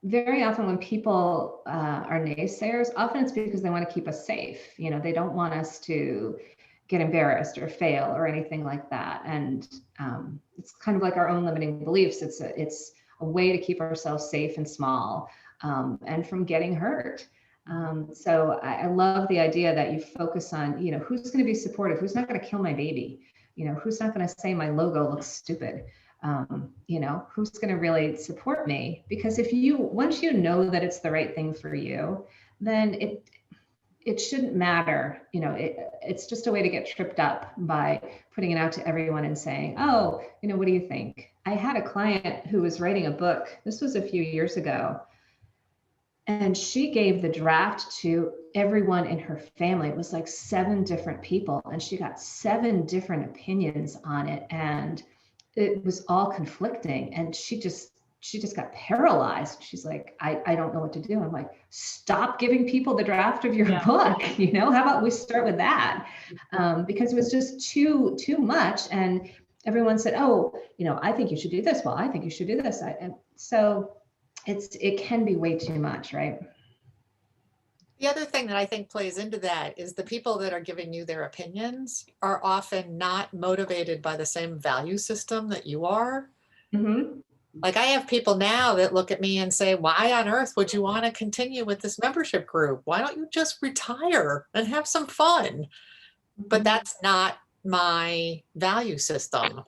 very often when people are naysayers, often it's because they want to keep us safe. They don't want us to get embarrassed or fail or anything like that. And it's kind of like our own limiting beliefs. It's a way to keep ourselves safe and small, and from getting hurt. So I love the idea that you focus on, who's going to be supportive, who's not going to kill my baby, who's not going to say my logo looks stupid. Who's going to really support me? Because once you know that it's the right thing for you, then it shouldn't matter. It's just a way to get tripped up by putting it out to everyone and saying, oh, what do you think? I had a client who was writing a book. This was a few years ago. And she gave the draft to everyone in her family. It was like 7 different people, and she got 7 different opinions on it. And it was all conflicting, and she just got paralyzed. She's like, I don't know what to do. I'm like, stop giving people the draft of your book. How about we start with that? Because it was just too much. And everyone said, oh, I think you should do this. Well, I think you should do this. And so it can be way too much, right? The other thing that I think plays into that is the people that are giving you their opinions are often not motivated by the same value system that you are. Mm-hmm. Like, I have people now that look at me and say, why on earth would you want to continue with this membership group? Why don't you just retire and have some fun? Mm-hmm. But that's not my value system.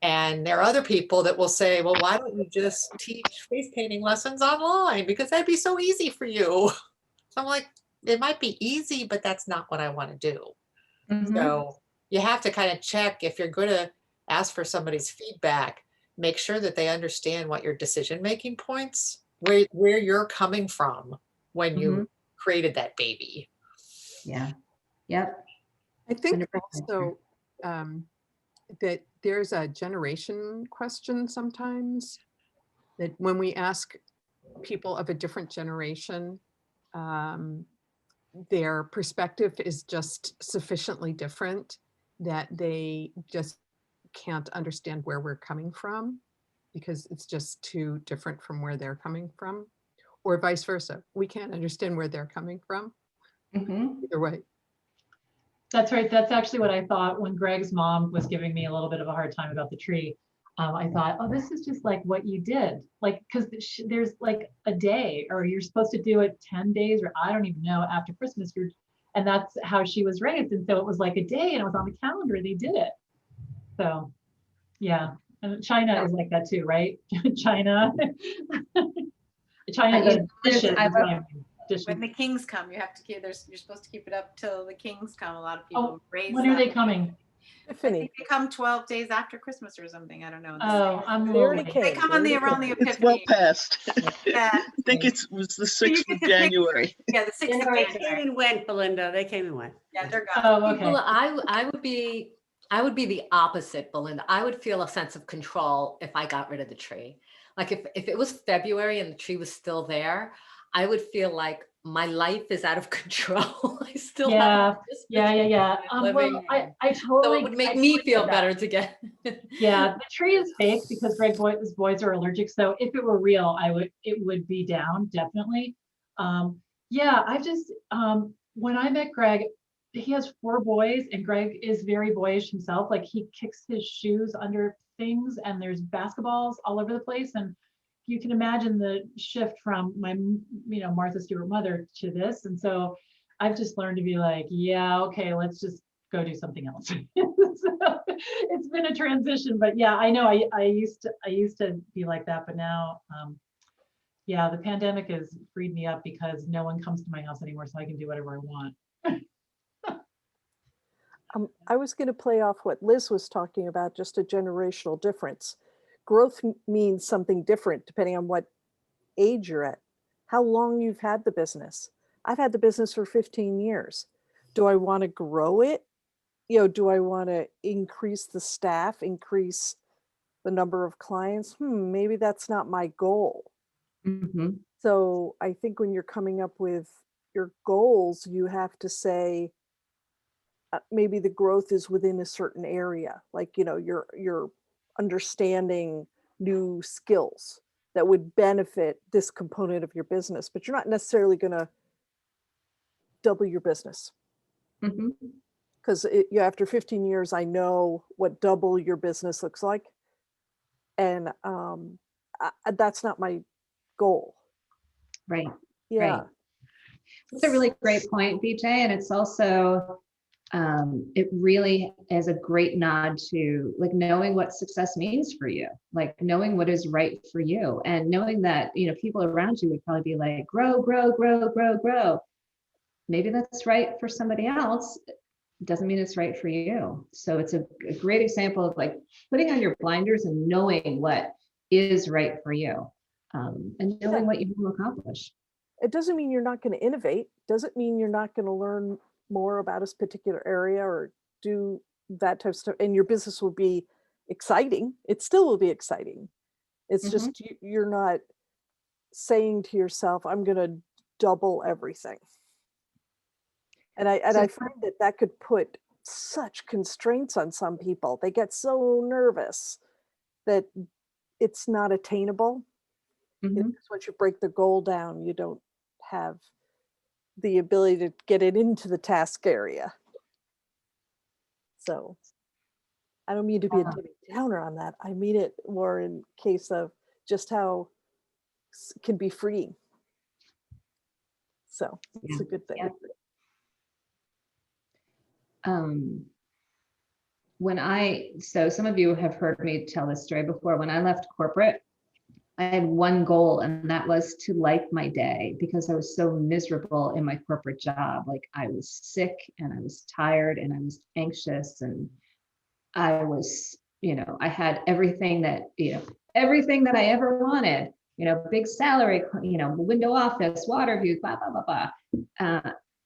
And there are other people that will say, well, why don't you just teach face painting lessons online? Because that'd be so easy for you. So I'm like, it might be easy, but that's not what I want to do. Mm-hmm. So you have to kind of check, if you're going to ask for somebody's feedback, make sure that they understand what your decision-making points, where you're coming from when you created that baby. Yeah. Yep. I think 100% also that there's a generation question sometimes, that when we ask people of a different generation, their perspective is just sufficiently different that they just can't understand where we're coming from, because it's just too different from where they're coming from, or vice versa. We can't understand where they're coming from. Either way. That's right. That's actually what I thought when Greg's mom was giving me a little bit of a hard time about the tree. I thought, oh, this is just like what you did. Like, because there's like a day, or you're supposed to do it 10 days, or I don't even know, after Christmas. And that's how she was raised. And so it was like a day, and it was on the calendar. They did it. So, yeah. And China is like that too, right? China. China does dishes. When the kings come, you have to keep. You're supposed to keep it up till the kings come. A lot of people raise. When are they coming? I think they come 12 days after Christmas or something. I don't know. Oh, they come on the Epiphany. It's well past. Yeah. I think it was the 6th of January. Yeah, the 6th of They January. came and went, Belinda. They came and went. Yeah, they're gone. Oh, okay. Well, I would be the opposite, Belinda. I would feel a sense of control if I got rid of the tree. Like if it was February and the tree was still there, I would feel like my life is out of control. I still have yeah. Well, I totally. So it would make me feel better to get. Yeah, the tree is fake because Greg's boys are allergic. So if it were real, it would be down, definitely. Yeah, I've just when I met Greg, he has 4 boys, and Greg is very boyish himself. Like, he kicks his shoes under things, and there's basketballs all over the place. And you can imagine the shift from my, Martha Stewart mother to this. And so I've just learned to be like, yeah, okay, let's just go do something else. So it's been a transition, but yeah, I know I used to be like that, but now, yeah, the pandemic has freed me up because no one comes to my house anymore, so I can do whatever I want. I was going to play off what Liz was talking about, just a generational difference. Growth means something different depending on what age you're at, how long you've had the business. I've had the business for 15 years. Do I want to grow it? Do I want to increase the staff, increase the number of clients? Maybe that's not my goal. So I think when you're coming up with your goals, you have to say, maybe the growth is within a certain area, like you're understanding new skills that would benefit this component of your business, but you're not necessarily going to double your business, because after 15 years, I know what double your business looks like, and that's not my goal. Right. Yeah. Right. That's a really great point, BJ, and it's also it really is a great nod to like knowing what success means for you, like knowing what is right for you, and knowing that people around you would probably be like, grow. Maybe that's right for somebody else. Doesn't mean it's right for you. So it's a great example of like putting on your blinders and knowing what is right for you, and knowing what you want to accomplish. It doesn't mean you're not going to innovate. Doesn't mean you're not going to learn more about a particular area or do that type of stuff, and your business will be exciting. It still will be exciting. It's just you're not saying to yourself, I'm going to double everything. And I find that could put such constraints on some people. They get so nervous that it's not attainable. Once you break the goal down, you don't have the ability to get it into the task area. So I don't mean to be a Debbie Downer on that. I mean it more in case of just how it can be freeing. So it's a good thing. So some of you have heard me tell this story before. When I left corporate, I had one goal, and that was to like my day, because I was so miserable in my corporate job. Like, I was sick and I was tired and I was anxious and I was I had everything that, everything that I ever wanted, big salary, window office, water views, blah, blah, blah, blah.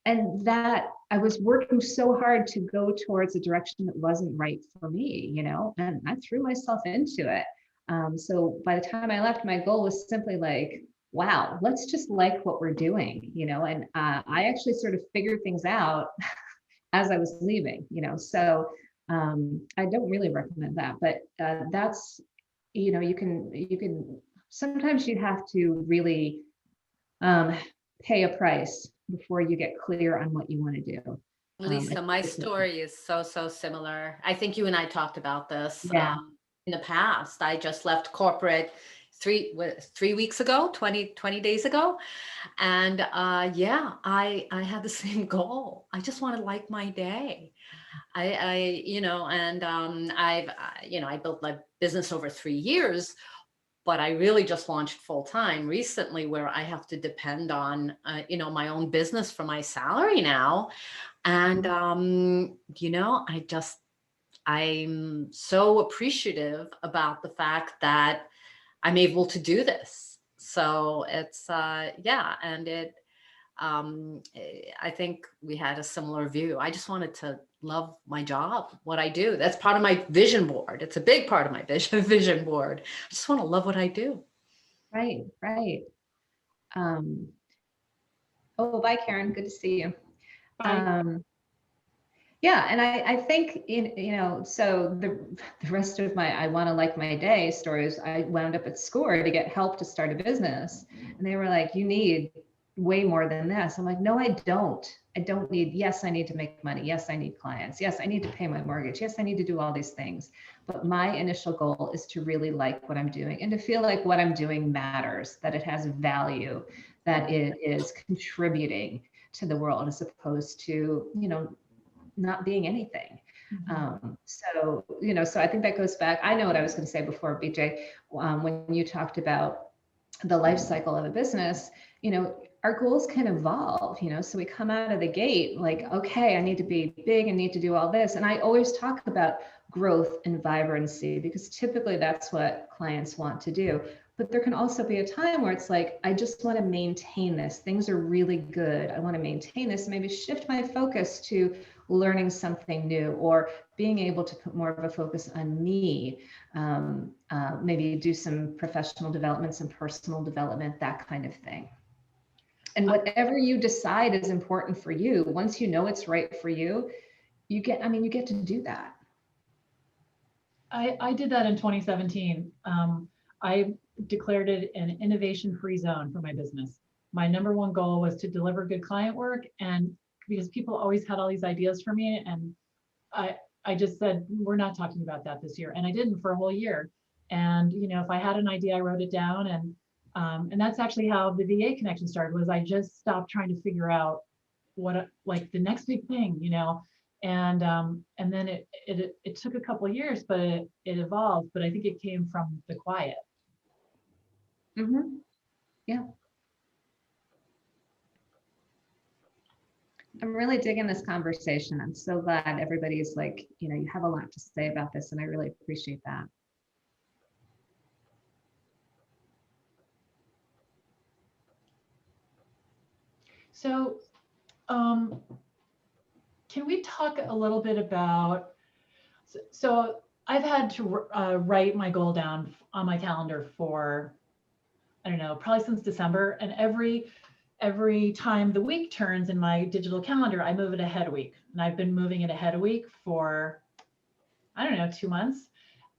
And that I was working so hard to go towards a direction that wasn't right for me, and I threw myself into it. So by the time I left, my goal was simply like, wow, let's just like what we're doing, and I actually sort of figured things out as I was leaving, so I don't really recommend that, but that's, you can, sometimes you have to really pay a price before you get clear on what you want to do. Lisa, my story is so similar. I think you and I talked about this in the past. I just left corporate 3 weeks ago, 20 days ago. And yeah, I had the same goal. I just want to like my day. I built my business over 3 years, but I really just launched full time recently, where I have to depend on, my own business for my salary now. And, I'm so appreciative about the fact that I'm able to do this. So it's, and I think we had a similar view. I just wanted to love my job, what I do. That's part of my vision board. It's a big part of my vision board. I just want to love what I do. Right. Oh, bye, Karen. Good to see you. Yeah, and I think so the rest of my I want to like my day stories, I wound up at SCORE to get help to start a business, and they were like, you need way more than this. I'm like, no, I don't need, yes, I need to make money, yes, I need clients, yes, I need to pay my mortgage, yes, I need to do all these things, but my initial goal is to really like what I'm doing and to feel like what I'm doing matters, that it has value, that it is contributing to the world, as opposed to not being anything. So I think that goes back. I know what I was going to say before, BJ, when you talked about the life cycle of a business, our goals can evolve, so we come out of the gate like, okay, I need to be big and need to do all this. And I always talk about growth and vibrancy, because typically that's what clients want to do. But there can also be a time where it's like, I just want to maintain this. Things are really good. I want to maintain this, maybe shift my focus to learning something new, or being able to put more of a focus on me, maybe do some professional development, some personal development, that kind of thing. And whatever you decide is important for you, once you know it's right for you, you get to do that. I did that in 2017. I declared it an innovation-free zone for my business. My number one goal was to deliver good client work, and because people always had all these ideas for me, and I just said, we're not talking about that this year, and I didn't for a whole year. And if I had an idea, I wrote it down, and that's actually how the VA connection started. Was I just stopped trying to figure out what like the next big thing, and then it took a couple of years, but it evolved. But I think it came from the quiet. Yeah. I'm really digging this conversation. I'm so glad everybody's like, you have a lot to say about this, and I really appreciate that. So, can we talk a little bit about, so I've had to write my goal down on my calendar for, I don't know, probably since December, and every time the week turns in my digital calendar, I move it ahead a week. And I've been moving it ahead a week for, I don't know, 2 months.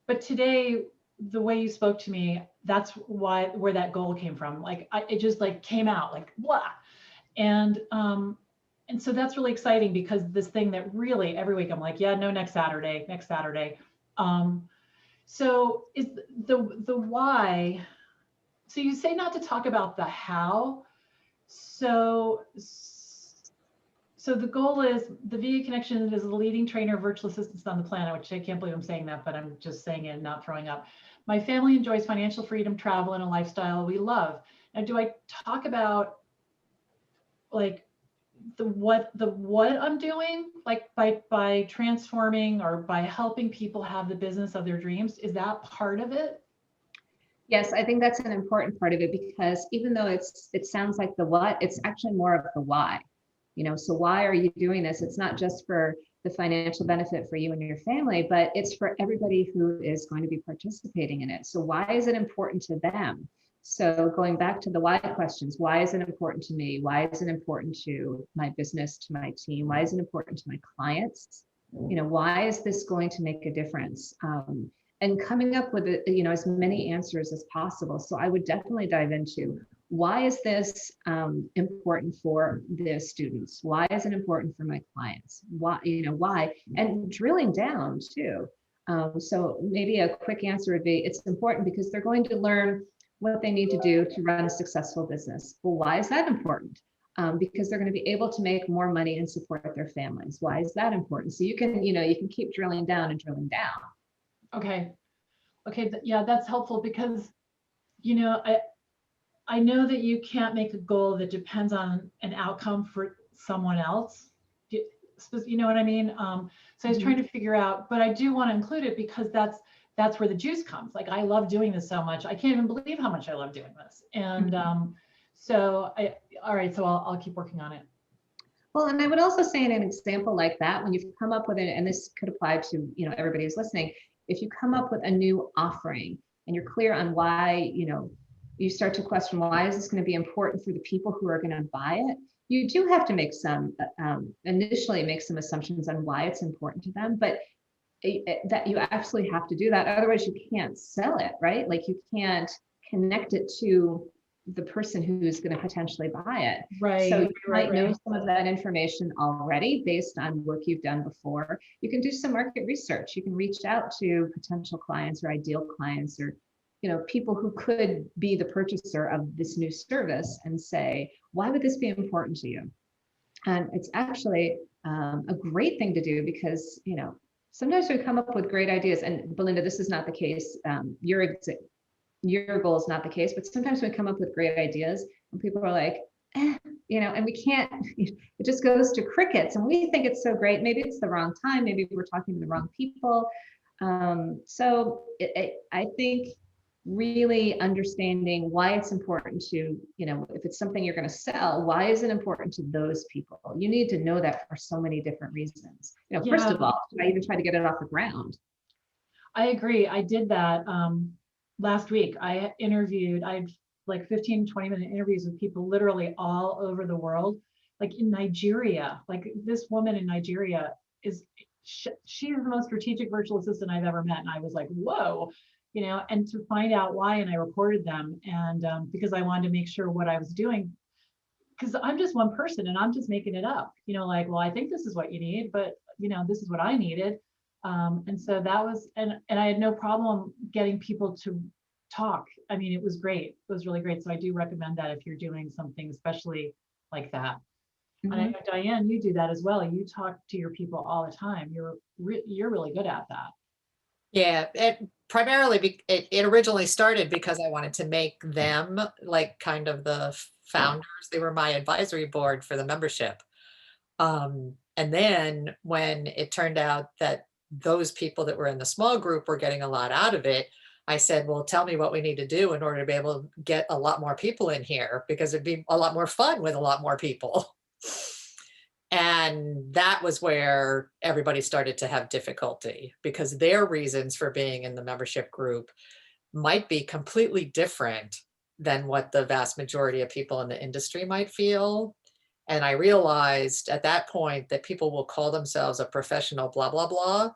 But today, the way you spoke to me, that's where that goal came from. Like, it just like came out like, blah. And so that's really exciting, because this thing that really every week I'm like, yeah, no, next Saturday. So is the why, so you say not to talk about the how. So the goal is, the VA Connection is the leading trainer of virtual assistants on the planet, which I can't believe I'm saying that, but I'm just saying it and not throwing up. My family enjoys financial freedom, travel, and a lifestyle we love. Now, do I talk about like what I'm doing, like by transforming or by helping people have the business of their dreams, is that part of it? Yes, I think that's an important part of it, because even though it sounds like the what, it's actually more of the why. So why are you doing this? It's not just for the financial benefit for you and your family, but it's for everybody who is going to be participating in it. So why is it important to them? So going back to the why questions, why is it important to me? Why is it important to my business, to my team? Why is it important to my clients? Why is this going to make a difference? And coming up with as many answers as possible. So I would definitely dive into, why is this important for the students? Why is it important for my clients? Why? And drilling down too. So maybe a quick answer would be, it's important because they're going to learn what they need to do to run a successful business. Well, why is that important? Because they're going to be able to make more money and support their families. Why is that important? So you can keep drilling down and drilling down. Okay. Yeah, that's helpful because, I know that you can't make a goal that depends on an outcome for someone else. You know what I mean? So I was trying to figure out, but I do want to include it because that's where the juice comes. Like, I love doing this so much. I can't even believe how much I love doing this. And all right, so I'll keep working on it. Well, and I would also say in an example like that, when you've come up with it, and this could apply to, everybody who's listening, if you come up with a new offering and you're clear on why, you start to question, why is this going to be important for the people who are going to buy it? You do have to make initially make some assumptions on why it's important to them, but that you absolutely have to do that. Otherwise you can't sell it, right? Like, you can't connect it to the person who's going to potentially buy it. Right. So you might know some of that information already based on work you've done before. You can do some market research. You can reach out to potential clients or ideal clients, or people who could be the purchaser of this new service, and say, why would this be important to you? And it's actually a great thing to do, because sometimes we come up with great ideas. And Belinda, this is not the case. Your goal is not the case, but sometimes we come up with great ideas and people are like, and we can't, it just goes to crickets, and we think it's so great. Maybe it's the wrong time. Maybe we're talking to the wrong people. I think really understanding why it's important to, if it's something you're going to sell, why is it important to those people? You need to know that for so many different reasons. First of all, I even try to get it off the ground. I agree. I did that last week. I had like 15, 20-minute interviews with people literally all over the world, like in Nigeria. Like, this woman in Nigeria she's the most strategic virtual assistant I've ever met. And I was like, whoa, and to find out why, and I recorded them. And because I wanted to make sure what I was doing, because I'm just one person and I'm just making it up, like, well, I think this is what you need, but this is what I needed. And so that was, and I had no problem getting people to talk. I mean, it was great. It was really great. So I do recommend that if you're doing something especially like that. And I know, Diane, you do that as well. You talk to your people all the time. You're really good at that. Yeah, primarily it originally started because I wanted to make them like kind of the founders. They were my advisory board for the membership. And then when it turned out that those people that were in the small group were getting a lot out of it, I said, well, tell me what we need to do in order to be able to get a lot more people in here, because it'd be a lot more fun with a lot more people. And that was where everybody started to have difficulty, because their reasons for being in the membership group might be completely different than what the vast majority of people in the industry might feel. And I realized at that point that people will call themselves a professional blah, blah, blah,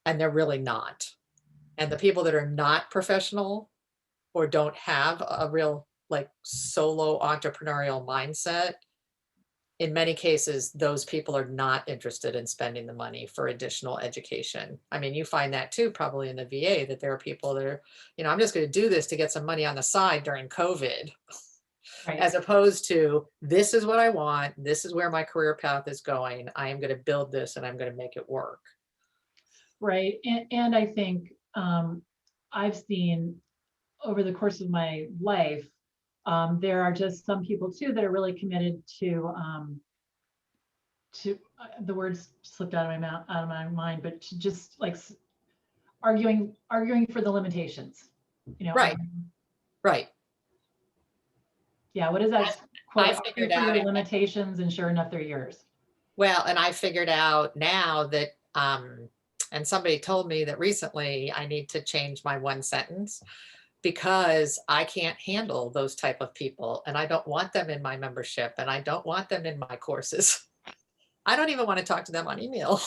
and they're really not. And the people that are not professional or don't have a real like solo entrepreneurial mindset, in many cases, those people are not interested in spending the money for additional education. I mean, you find that too, probably in the VA, that there are people that are, I'm just going to do this to get some money on the side during COVID, right, as opposed to, this is what I want. This is where my career path is going. I am going to build this and I'm going to make it work. Right. And I think I've seen over the course of my life, there are just some people too that are really committed to the words slipped out of my mouth, out of my mind, but to just like arguing for the limitations, you know. Right. Right. Yeah, what is that quote? I Argue figured for out your limitations, and sure enough, they're yours. Well, and I figured out now that, and somebody told me that recently I need to change my one sentence because I can't handle those type of people and I don't want them in my membership and I don't want them in my courses. I don't even want to talk to them on email.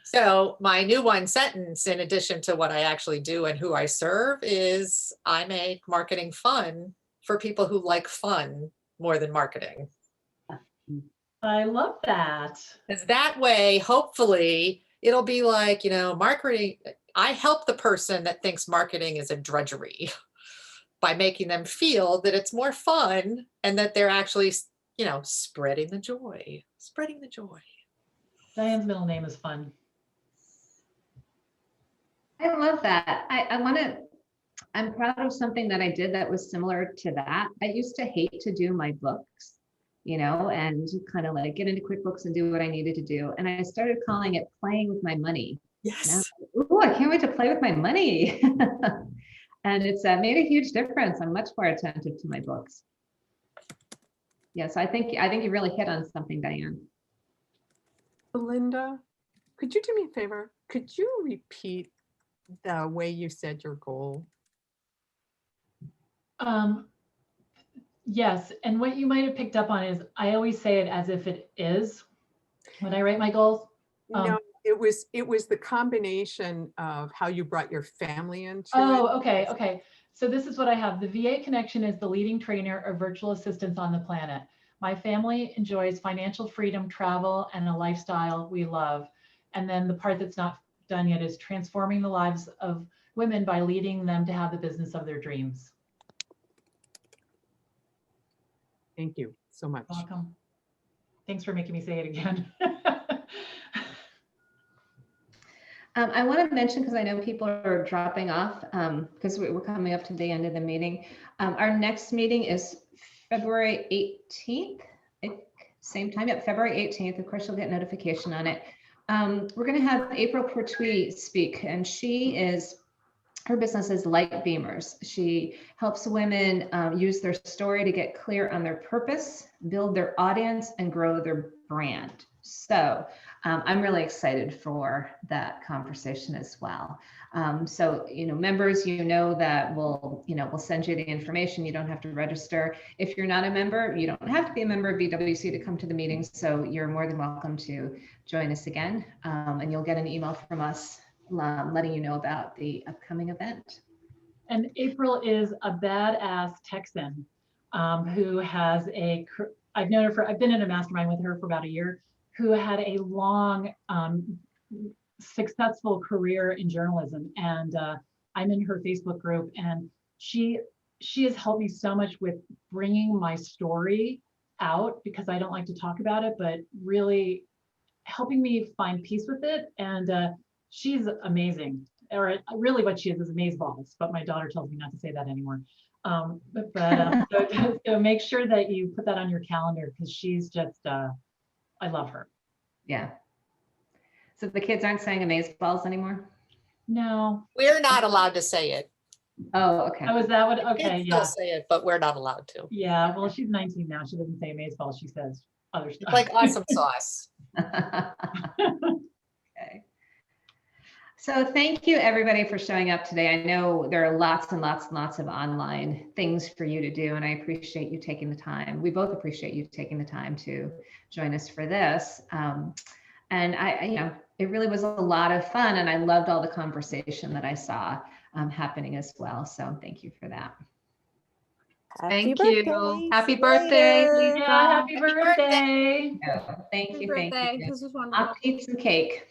So my new one sentence, in addition to what I actually do and who I serve, is I make marketing fun for people who like fun more than marketing. I love that. Because that way, hopefully, it'll be like, you know, marketing. I help the person that thinks marketing is a drudgery by making them feel that it's more fun and that they're actually, you know, spreading the joy, spreading the joy. Diane's middle name is Fun. I love that. I'm proud of something that I did that was similar to that. I used to hate to do my books, you know, and kind of like get into QuickBooks and do what I needed to do. And I started calling it playing with my money. Yes. Oh, I can't wait to play with my money. And it's made a huge difference. I'm much more attentive to my books. Yes, I think you really hit on something, Diane. Belinda, could you do me a favor? Could you repeat the way you said your goal? Yes, and what you might have picked up on is I always say it as if it is when I write my goals. No, it was the combination of how you brought your family into it. Oh, okay. So this is what I have. The VA Connection is the leading trainer of virtual assistants on the planet. My family enjoys financial freedom, travel, and a lifestyle we love. And then the part that's not done yet is transforming the lives of women by leading them to have the business of their dreams. Thank you so much. Welcome. Thanks for making me say it again. I want to mention, because I know people are dropping off, because we're coming up to the end of the meeting. Our next meeting is February 18th, same time, yep, February 18th. Of course, you'll get notification on it. We're going to have April Pertwee speak, and her business is Light Beamers. She helps women use their story to get clear on their purpose, build their audience, and grow their brand. So I'm really excited for that conversation as well. So, members, that we'll send you the information. You don't have to register. If you're not a member, you don't have to be a member of BWC to come to the meetings. So you're more than welcome to join us again. And you'll get an email from us letting you know about the upcoming event. And April is a badass Texan who has I've known her I've been in a mastermind with her for about a year, who had a long, successful career in journalism. And I'm in her Facebook group, and she has helped me so much with bringing my story out, because I don't like to talk about it, but really helping me find peace with it. And she's amazing. Or really what she is amazeballs, but my daughter tells me not to say that anymore. So make sure that you put that on your calendar, because she's just, I love her. Yeah. So the kids aren't saying amazeballs anymore? No. We're not allowed to say it. Oh, okay. Oh, is that what? Okay, Kids yeah. still say it, but we're not allowed to. Yeah, well, she's 19 now. She doesn't say amazeballs. She says other stuff. Like awesome sauce. Okay. So thank you everybody for showing up today. I know there are lots and lots and lots of online things for you to do, and I appreciate you taking the time. We both appreciate you taking the time to join us for this. And it really was a lot of fun, and I loved all the conversation that I saw happening as well. So thank you for that. Thank you. Happy birthday, Lisa. Yeah, happy birthday. Thank you. Happy birthday. Thank you. This was I'll wonderful. eat some cake.